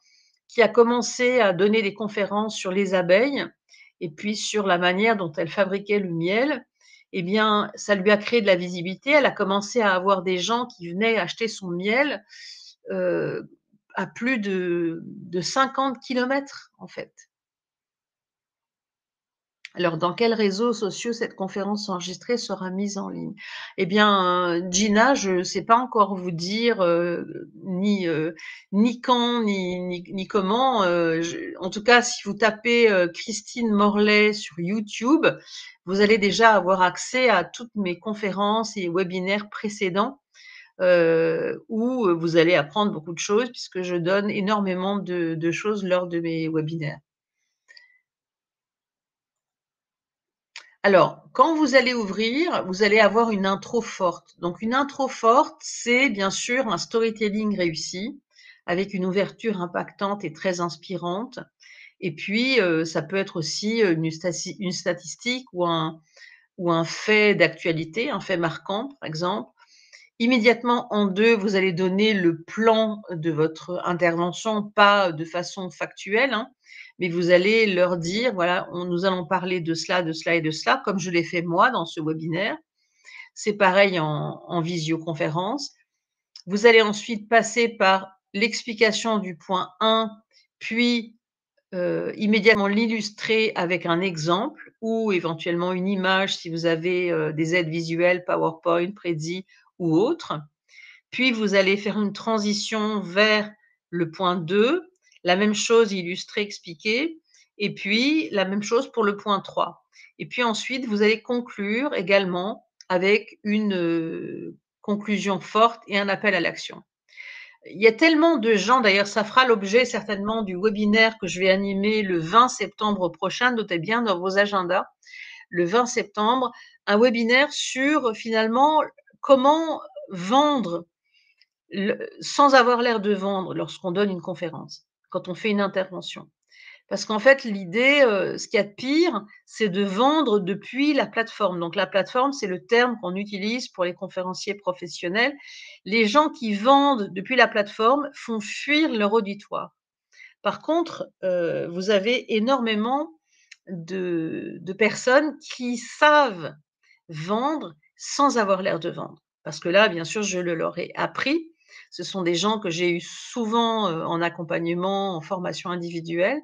qui a commencé à donner des conférences sur les abeilles et puis sur la manière dont elle fabriquait le miel. Eh bien, ça lui a créé de la visibilité. Elle a commencé à avoir des gens qui venaient acheter son miel, heu, à plus de 50 kilomètres, en fait. Alors, dans quels réseaux sociaux cette conférence enregistrée sera mise en ligne? Eh bien, Gina, je ne sais pas encore vous dire, ni quand, ni comment, en tout cas, si vous tapez, Christine Morlaix sur YouTube, vous allez déjà avoir accès à toutes mes conférences et webinaires précédents, où, vous allez apprendre beaucoup de choses puisque je donne énormément de choses lors de mes webinaires. Alors, quand vous allez ouvrir, vous allez avoir une intro forte. Donc une intro forte, c'est bien sûr un storytelling réussi, avec une ouverture impactante et très inspirante. Et puis, ça peut être aussi, une statistique ou un fait d'actualité, un fait marquant, par exemple. Immédiatement en 2, vous allez donner le plan de votre intervention, pas de façon factuelle, hein, mais vous allez leur dire: «Voilà, nous allons parler de cela et de cela», comme je l'ai fait moi dans ce webinaire. C'est pareil en visioconférence. Vous allez ensuite passer par l'explication du point 1, puis, immédiatement l'illustrer avec un exemple ou éventuellement une image si vous avez, des aides visuelles, PowerPoint, Prezi ou autres. Puis vous allez faire une transition vers le point 2, la même chose illustrée, expliquée et puis la même chose pour le point 3. Et puis ensuite, vous allez conclure également avec une, conclusion forte et un appel à l'action. Il y a tellement de gens, d'ailleurs ça fera l'objet certainement du webinaire que je vais animer le 20 septembre prochain, notez bien dans vos agendas, le 20 septembre, un webinaire sur finalement comment vendre sans avoir l'air de vendre lorsqu'on donne une conférence, quand on fait une intervention. Parce qu'en fait, l'idée, ce qu'il y a de pire, c'est de vendre depuis la plateforme. Donc la plateforme, c'est le terme qu'on utilise pour les conférenciers professionnels. Les gens qui vendent depuis la plateforme font fuir leur auditoire. Par contre, vous avez énormément de personnes qui savent vendre sans avoir l'air de vendre. Parce que là, bien sûr, je le leur ai appris. Ce sont des gens que j'ai eu souvent, en accompagnement, en formation individuelle,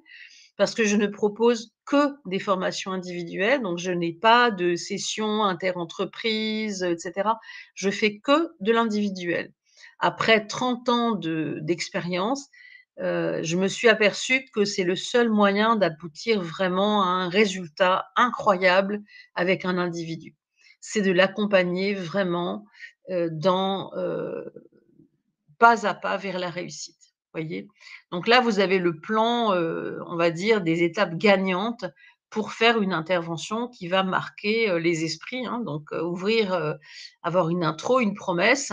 parce que je ne propose que des formations individuelles, donc je n'ai pas de sessions interentreprises, et cetera. Je fais que de l'individuel. après 30 ans d'expérience, je me suis aperçue que c'est le seul moyen d'aboutir vraiment à un résultat incroyable avec un individu. C'est de l'accompagner vraiment, dans, pas à pas vers la réussite, voyez? Donc là, vous avez le plan, on va dire des étapes gagnantes pour faire une intervention qui va marquer, les esprits, hein. Donc, ouvrir, avoir une intro, une promesse,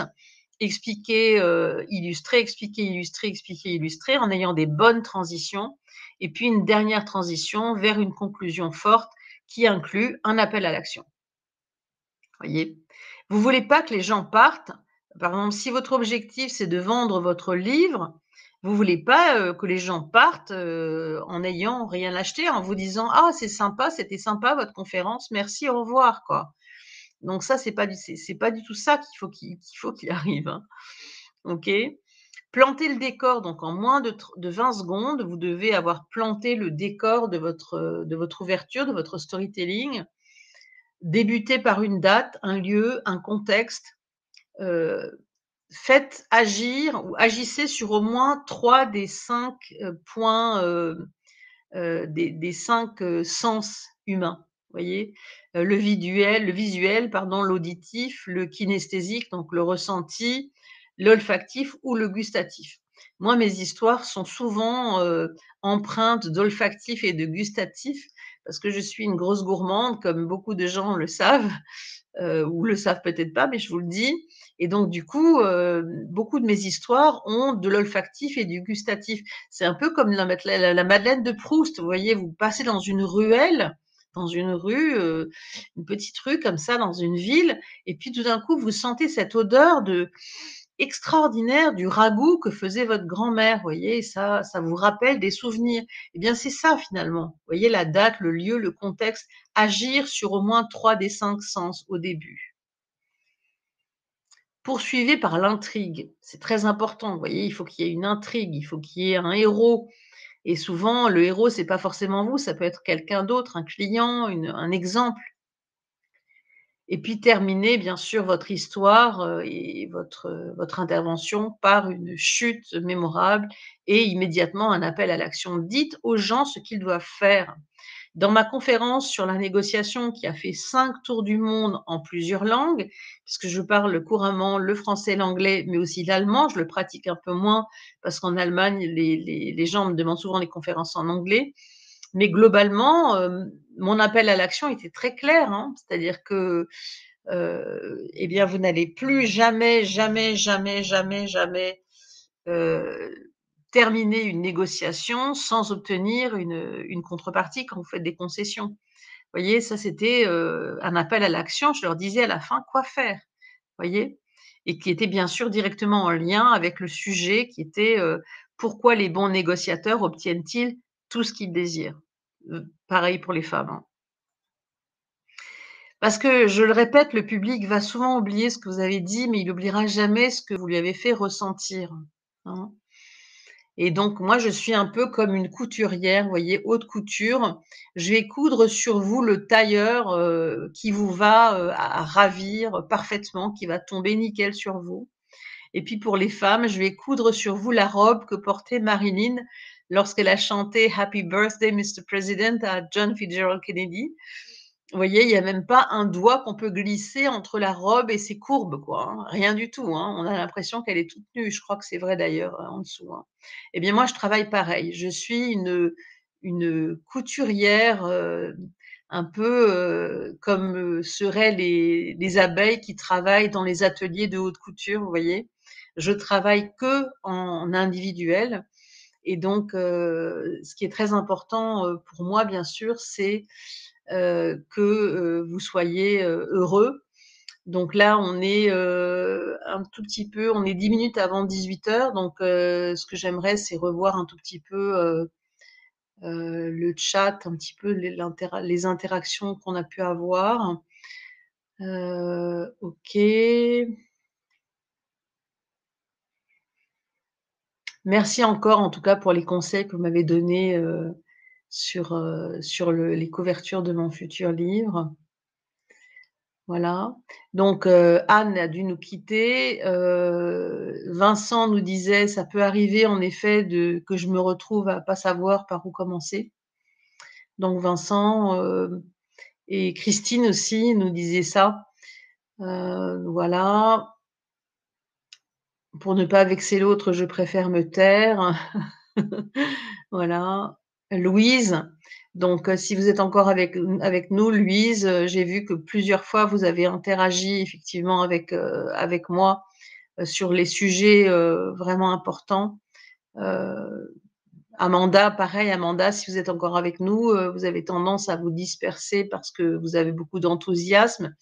expliquer, illustrer, expliquer, illustrer, expliquer, illustrer en ayant des bonnes transitions et puis une dernière transition vers une conclusion forte qui inclut un appel à l'action. Voyez? Vous voulez pas que les gens partent, par exemple, si votre objectif, c'est de vendre votre livre, vous voulez pas, que les gens partent, en n'ayant rien acheté, en vous disant: «Ah, c'est sympa, c'était sympa votre conférence, merci, au revoir», quoi. Donc ça, c'est pas du tout ça qu'il faut qu'il arrive, hein. OK? Planter le décor, donc en moins de 20 secondes, vous devez avoir planté le décor de votre ouverture, de votre storytelling. Débutez par une date, un lieu, un contexte, heu, faites agir ou agissez sur au moins 3 des 5 points, des 5 sens humains, voyez? Le visuel, pardon, l'auditif, le kinesthésique, donc le ressenti, l'olfactif ou le gustatif. Moi, mes histoires sont souvent, empreintes d'olfactif et de gustatif parce que je suis une grosse gourmande, comme beaucoup de gens le savent, ou le savent peut-être pas, mais je vous le dis. Et donc du coup, beaucoup de mes histoires ont de l'olfactif et du gustatif. C'est un peu comme la madeleine de Proust, vous voyez? Vous passez dans une ruelle, dans une rue, une petite rue comme ça dans une ville et puis tout d'un coup, vous sentez cette odeur extraordinaire du ragoût que faisait votre grand-mère, vous voyez? Ça vous rappelle des souvenirs. Eh bien, c'est ça finalement. Vous voyez la date, le lieu, le contexte, agir sur au moins 3 des 5 sens au début. Poursuivez par l'intrigue, c'est très important, vous voyez? Il faut qu'il y ait une intrigue, il faut qu'il y ait un héros et souvent le héros, c'est pas forcément vous, ça peut être quelqu'un d'autre, un client, un exemple. Et puis terminez bien sûr votre histoire, et votre intervention par une chute mémorable et immédiatement un appel à l'action. Dites aux gens ce qu'ils doivent faire. Dans ma conférence sur la négociation qui a fait 5 tours du monde en plusieurs langues, puisque je parle couramment le français, l'anglais, mais aussi l'allemand, je le pratique un peu moins parce qu'en Allemagne, les gens me demandent souvent des conférences en anglais. Mais globalement, mon appel à l'action était très clair, hein. C'est-à-dire que, eh bien, vous n'allez plus jamais, jamais, jamais, jamais, jamais, heu, terminer une négociation sans obtenir une contrepartie quand vous faites des concessions. Vous voyez, ça c'était, un appel à l'action. Je leur disais à la fin quoi faire, voyez? Et qui était bien sûr directement en lien avec le sujet qui était, pourquoi les bons négociateurs obtiennent-ils tout ce qu'ils désirent? Pareil pour les femmes, hein. Parce que je le répète, le public va souvent oublier ce que vous avez dit, mais il oubliera jamais ce que vous lui avez fait ressentir, hein. Et donc moi, je suis un peu comme une couturière, vous voyez, haute couture. Je vais coudre sur vous le tailleur, qui vous va, à ravir parfaitement, qui va tomber nickel sur vous. Et puis pour les femmes, je vais coudre sur vous la robe que portait Marilyn lorsqu'elle a chanté Happy Birthday Mr. President à John Fitzgerald Kennedy. Vous voyez, il y a même pas un doigt qu'on peut glisser entre la robe et ses courbes, quoi, hein, rien du tout, hein. On a l'impression qu'elle est toute nue. Je crois que c'est vrai d'ailleurs, en dessous, hein. Eh bien moi, je travaille pareil. Je suis une couturière, un peu, comme, seraient les abeilles qui travaillent dans les ateliers de haute couture, vous voyez? Je travaille qu'en individuel et donc ce qui est très important, pour moi, bien sûr, c'est que, vous soyez, heureux. Donc là, on est, un tout petit peu on est 10 minutes avant 18 heures. Donc ce que j'aimerais, c'est revoir un tout petit peu, le chat, un petit peu les interactions qu'on a pu avoir. OK. Merci encore en tout cas pour les conseils que vous m'avez donnés, sur le les couvertures de mon futur livre. Voilà. Donc Anne a dû nous quitter. Vincent nous disait: «Ça peut arriver en effet de que je me retrouve à pas savoir par où commencer». Donc Vincent, et Christine aussi nous disait ça. Voilà. Pour ne pas vexer l'autre, je préfère me taire. Voilà. Louise, donc si vous êtes encore avec nous, Louise, j'ai vu que plusieurs fois vous avez interagi effectivement avec moi, sur les sujets, vraiment importants. Heu, Amanda, pareil, Amanda, si vous êtes encore avec nous, vous avez tendance à vous disperser parce que vous avez beaucoup d'enthousiasme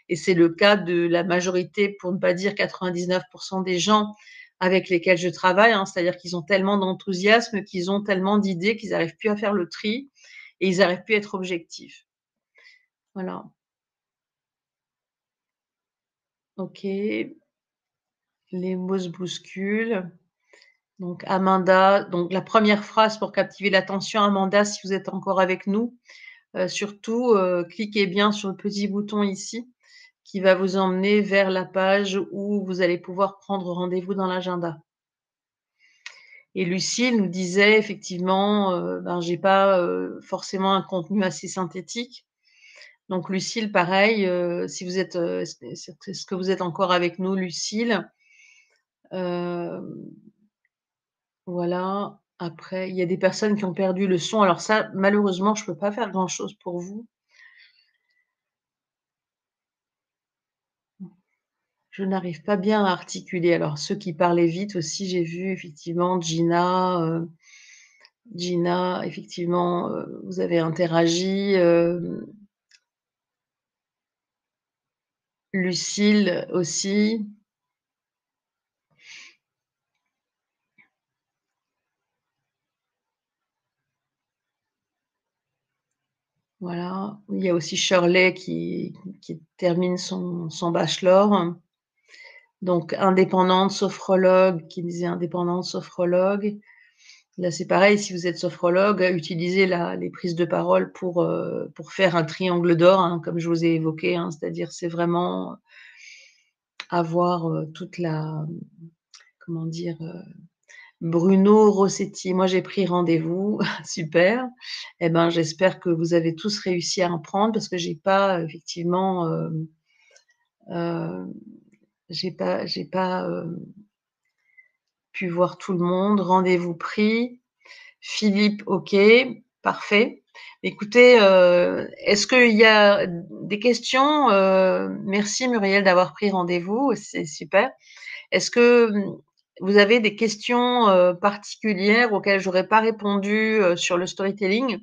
et c'est le cas de la majorité, pour ne pas dire 99 des gens avec lesquels je travaille, hein. C'est-à-dire qu'ils ont tellement d'enthousiasme, qu'ils ont tellement d'idées qu'ils n'arrivent plus à faire le tri et ils n'arrivent plus à être objectifs. Voilà. OK, les mots se bousculent. Donc Amanda, donc la première phrase pour captiver l'attention, Amanda, si vous êtes encore avec nous, surtout, cliquez bien sur le petit bouton ici qui va vous emmener vers la page où vous allez pouvoir prendre rendez-vous dans l'agenda. Et Lucille nous disait effectivement, ben, j'ai pas, forcément un contenu assez synthétique. Donc Lucille, pareil, si vous êtes, est-ce que vous êtes encore avec nous, Lucille? Hem, voilà. Après, il y a des personnes qui ont perdu le son. Alors ça, malheureusement, je peux pas faire grand-chose pour vous. Je n'arrive pas bien à articuler. Alors ceux qui parlaient vite aussi, j'ai vu effectivement Gina, effectivement, vous avez interagi, Lucille aussi. Voilà. Il y a aussi Shirley qui termine son bachelor. Donc indépendante, sophrologue, qui disait indépendante, sophrologue. Là, c'est pareil, si vous êtes sophrologue, utilisez les prises de parole pour faire un triangle d'or, hein, comme je vous ai évoqué, hein. C'est-à-dire, c'est vraiment avoir, toute la comment dire? Bruno Rossetti, moi j'ai pris rendez-vous, super. Et ben, j'espère que vous avez tous réussi à en prendre parce que j'ai pas effectivement, heu, j'ai pas, pu voir tout le monde. Rendez-vous pris. Philippe, OK, parfait. Écoutez, est-ce qu'il y a des questions? Merci Muriel d'avoir pris rendez-vous, c'est super. Est-ce que, vous avez des questions, particulières auxquelles j'aurais pas répondu, sur le storytelling?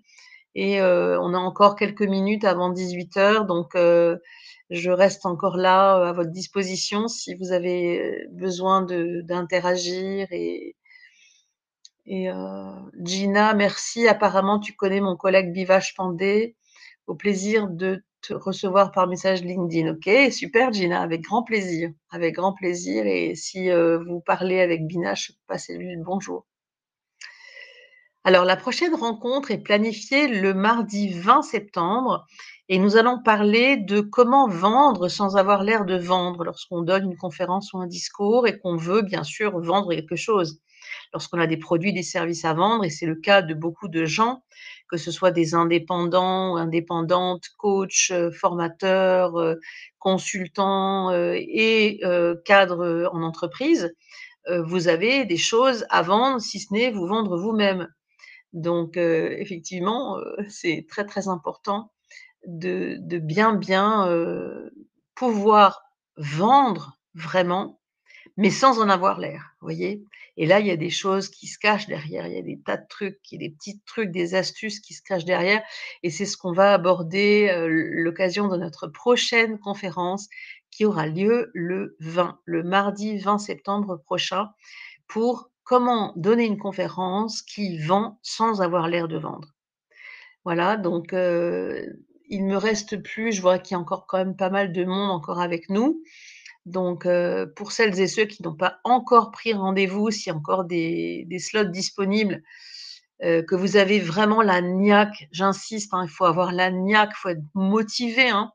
Et on a encore quelques minutes avant 18 heures, donc je reste encore là, à votre disposition si vous avez, besoin d'interagir Gina, merci. Apparemment, tu connais mon collègue Bivache Pandey. Au plaisir de te recevoir par message LinkedIn. OK, super Gina, avec grand plaisir. Avec grand plaisir et si, vous parlez avec Binache, passez-lui le bonjour. Alors la prochaine rencontre est planifiée le mardi 20 septembre et nous allons parler de comment vendre sans avoir l'air de vendre lorsqu'on donne une conférence ou un discours et qu'on veut bien sûr vendre quelque chose. Lorsqu'on a des produits, des services à vendre et c'est le cas de beaucoup de gens, que ce soit des indépendants ou indépendantes, coachs, formateurs, consultants, cadres, en entreprise, vous avez des choses à vendre si ce n'est vous vendre vous-même. Donc effectivement, c'est très, très important de bien, pouvoir vendre vraiment, mais sans en avoir l'air, vous voyez? Et là, il y a des choses qui se cachent derrière, il y a des tas de trucs, il y a des petits trucs, des astuces qui se cachent derrière et c'est ce qu'on va aborder, l'occasion de notre prochaine conférence qui aura lieu le mardi 20 septembre prochain pour comment donner une conférence qui vend sans avoir l'air de vendre. Voilà, donc il me reste plus je vois qu'il y a encore quand même pas mal de monde encore avec nous. Donc pour celles et ceux qui n'ont pas encore pris rendez-vous, s'il y a encore des slots disponibles, que vous avez vraiment la niaque, j'insiste, hein, il faut avoir la niaque, il faut être motivé, hein,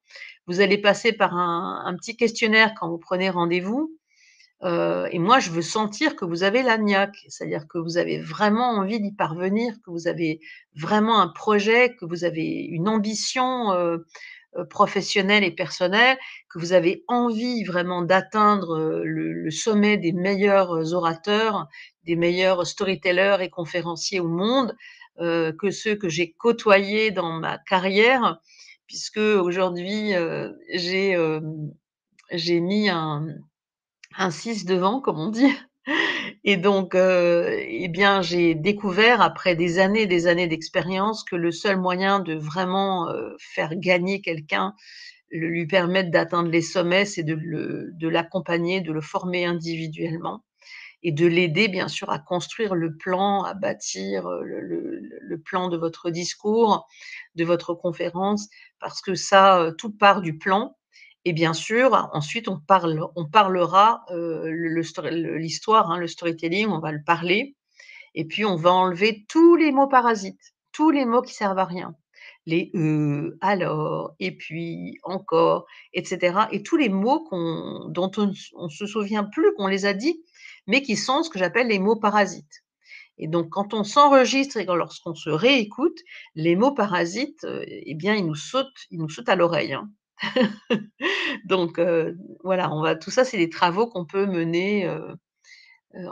Vous allez passer par un petit questionnaire quand vous prenez rendez-vous. Et moi, je veux sentir que vous avez la niaque, c'est-à-dire que vous avez vraiment envie d'y parvenir, que vous avez vraiment un projet, que vous avez une ambition, professionnelle et personnelle, que vous avez envie vraiment d'atteindre, le sommet des meilleurs, orateurs, des meilleurs storytellers et conférenciers au monde, que ceux que j'ai côtoyés dans ma carrière. Puisque aujourd'hui, j'ai mis un 6 devant, comme on dit. Et donc, eh bien, j'ai découvert après des années d'expérience que le seul moyen de vraiment, faire gagner quelqu'un, lui permettre d'atteindre les sommets, c'est de l'accompagner, de le former individuellement et de l'aider bien sûr à construire le plan, à bâtir, le plan de votre discours, de votre conférence, parce que ça, tout part du plan. Et bien sûr, ensuite on parlera, le story l'histoire, hein, le storytelling, on va le parler et puis on va enlever tous les mots parasites, tous les mots qui servent à rien. Les alors, et puis, encore, et cetera, et tous les mots dont on se souvient plus qu'on les a dit, mais qui sont ce que j'appelle les mots parasites. Et donc quand on s'enregistre et lorsqu'on se réécoute, les mots parasites, eh bien ils nous sautent à l'oreille, hein. Donc voilà, on va tout ça, c'est des travaux qu'on peut mener,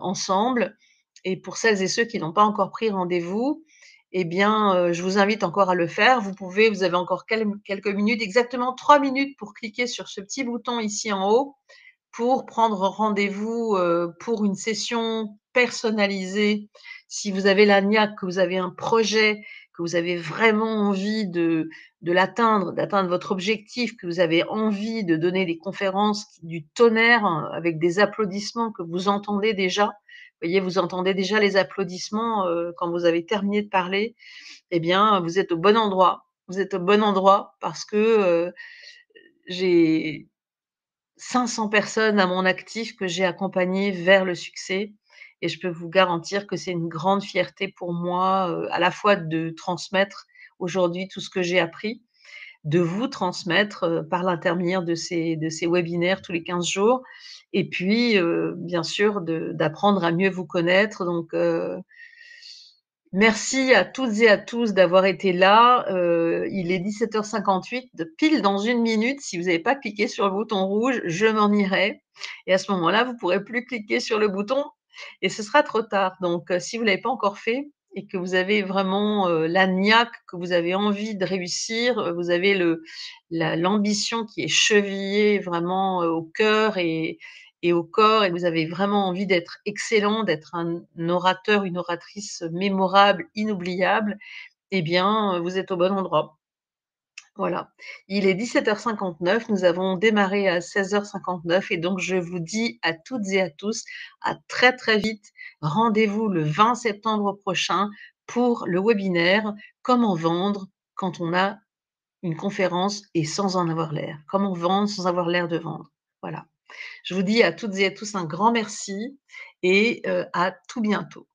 ensemble. Et pour celles et ceux qui n'ont pas encore pris rendez-vous, eh bien, je vous invite encore à le faire. Vous avez encore quelques minutes, exactement 3 minutes pour cliquer sur ce petit bouton ici en haut pour prendre rendez-vous, pour une session personnalisée. Si vous avez la niaque, que vous avez un projet, que vous avez vraiment envie de l'atteindre, d'atteindre votre objectif, que vous avez envie de donner des conférences du tonnerre, avec des applaudissements que vous entendez déjà. Vous voyez, vous entendez déjà les applaudissements, quand vous avez terminé de parler, eh bien, vous êtes au bon endroit. Vous êtes au bon endroit parce que, j'ai 500 personnes à mon actif que j'ai accompagnées vers le succès et je peux vous garantir que c'est une grande fierté pour moi, à la fois de transmettre aujourd'hui tout ce que j'ai appris, de vous transmettre, par l'intermédiaire de ces webinaires tous les 15 jours et puis, bien sûr d'apprendre à mieux vous connaître. Donc merci à toutes et à tous d'avoir été là. Il est 17:58, de pile dans 1 minute. Si vous n'avez pas cliqué sur le bouton rouge, je m'en irai et à ce moment-là, vous pourrez plus cliquer sur le bouton et ce sera trop tard. Donc, si vous l'avez pas encore fait et que vous avez vraiment, la niaque, que vous avez envie de réussir, vous avez l'ambition qui est chevillée vraiment, au cœur et au corps et vous avez vraiment envie d'être excellent, d'être un orateur, une oratrice mémorable, inoubliable, eh bien, vous êtes au bon endroit. Voilà. Il est 17:59, nous avons démarré à 16:59 et donc je vous dis à toutes et à tous à très, très vite. Rendez-vous le 20 septembre prochain pour le webinaire «Comment vendre quand on a une conférence et sans en avoir l'air». Comment vendre sans avoir l'air de vendre. Voilà. Je vous dis à toutes et à tous un grand merci et à tout bientôt.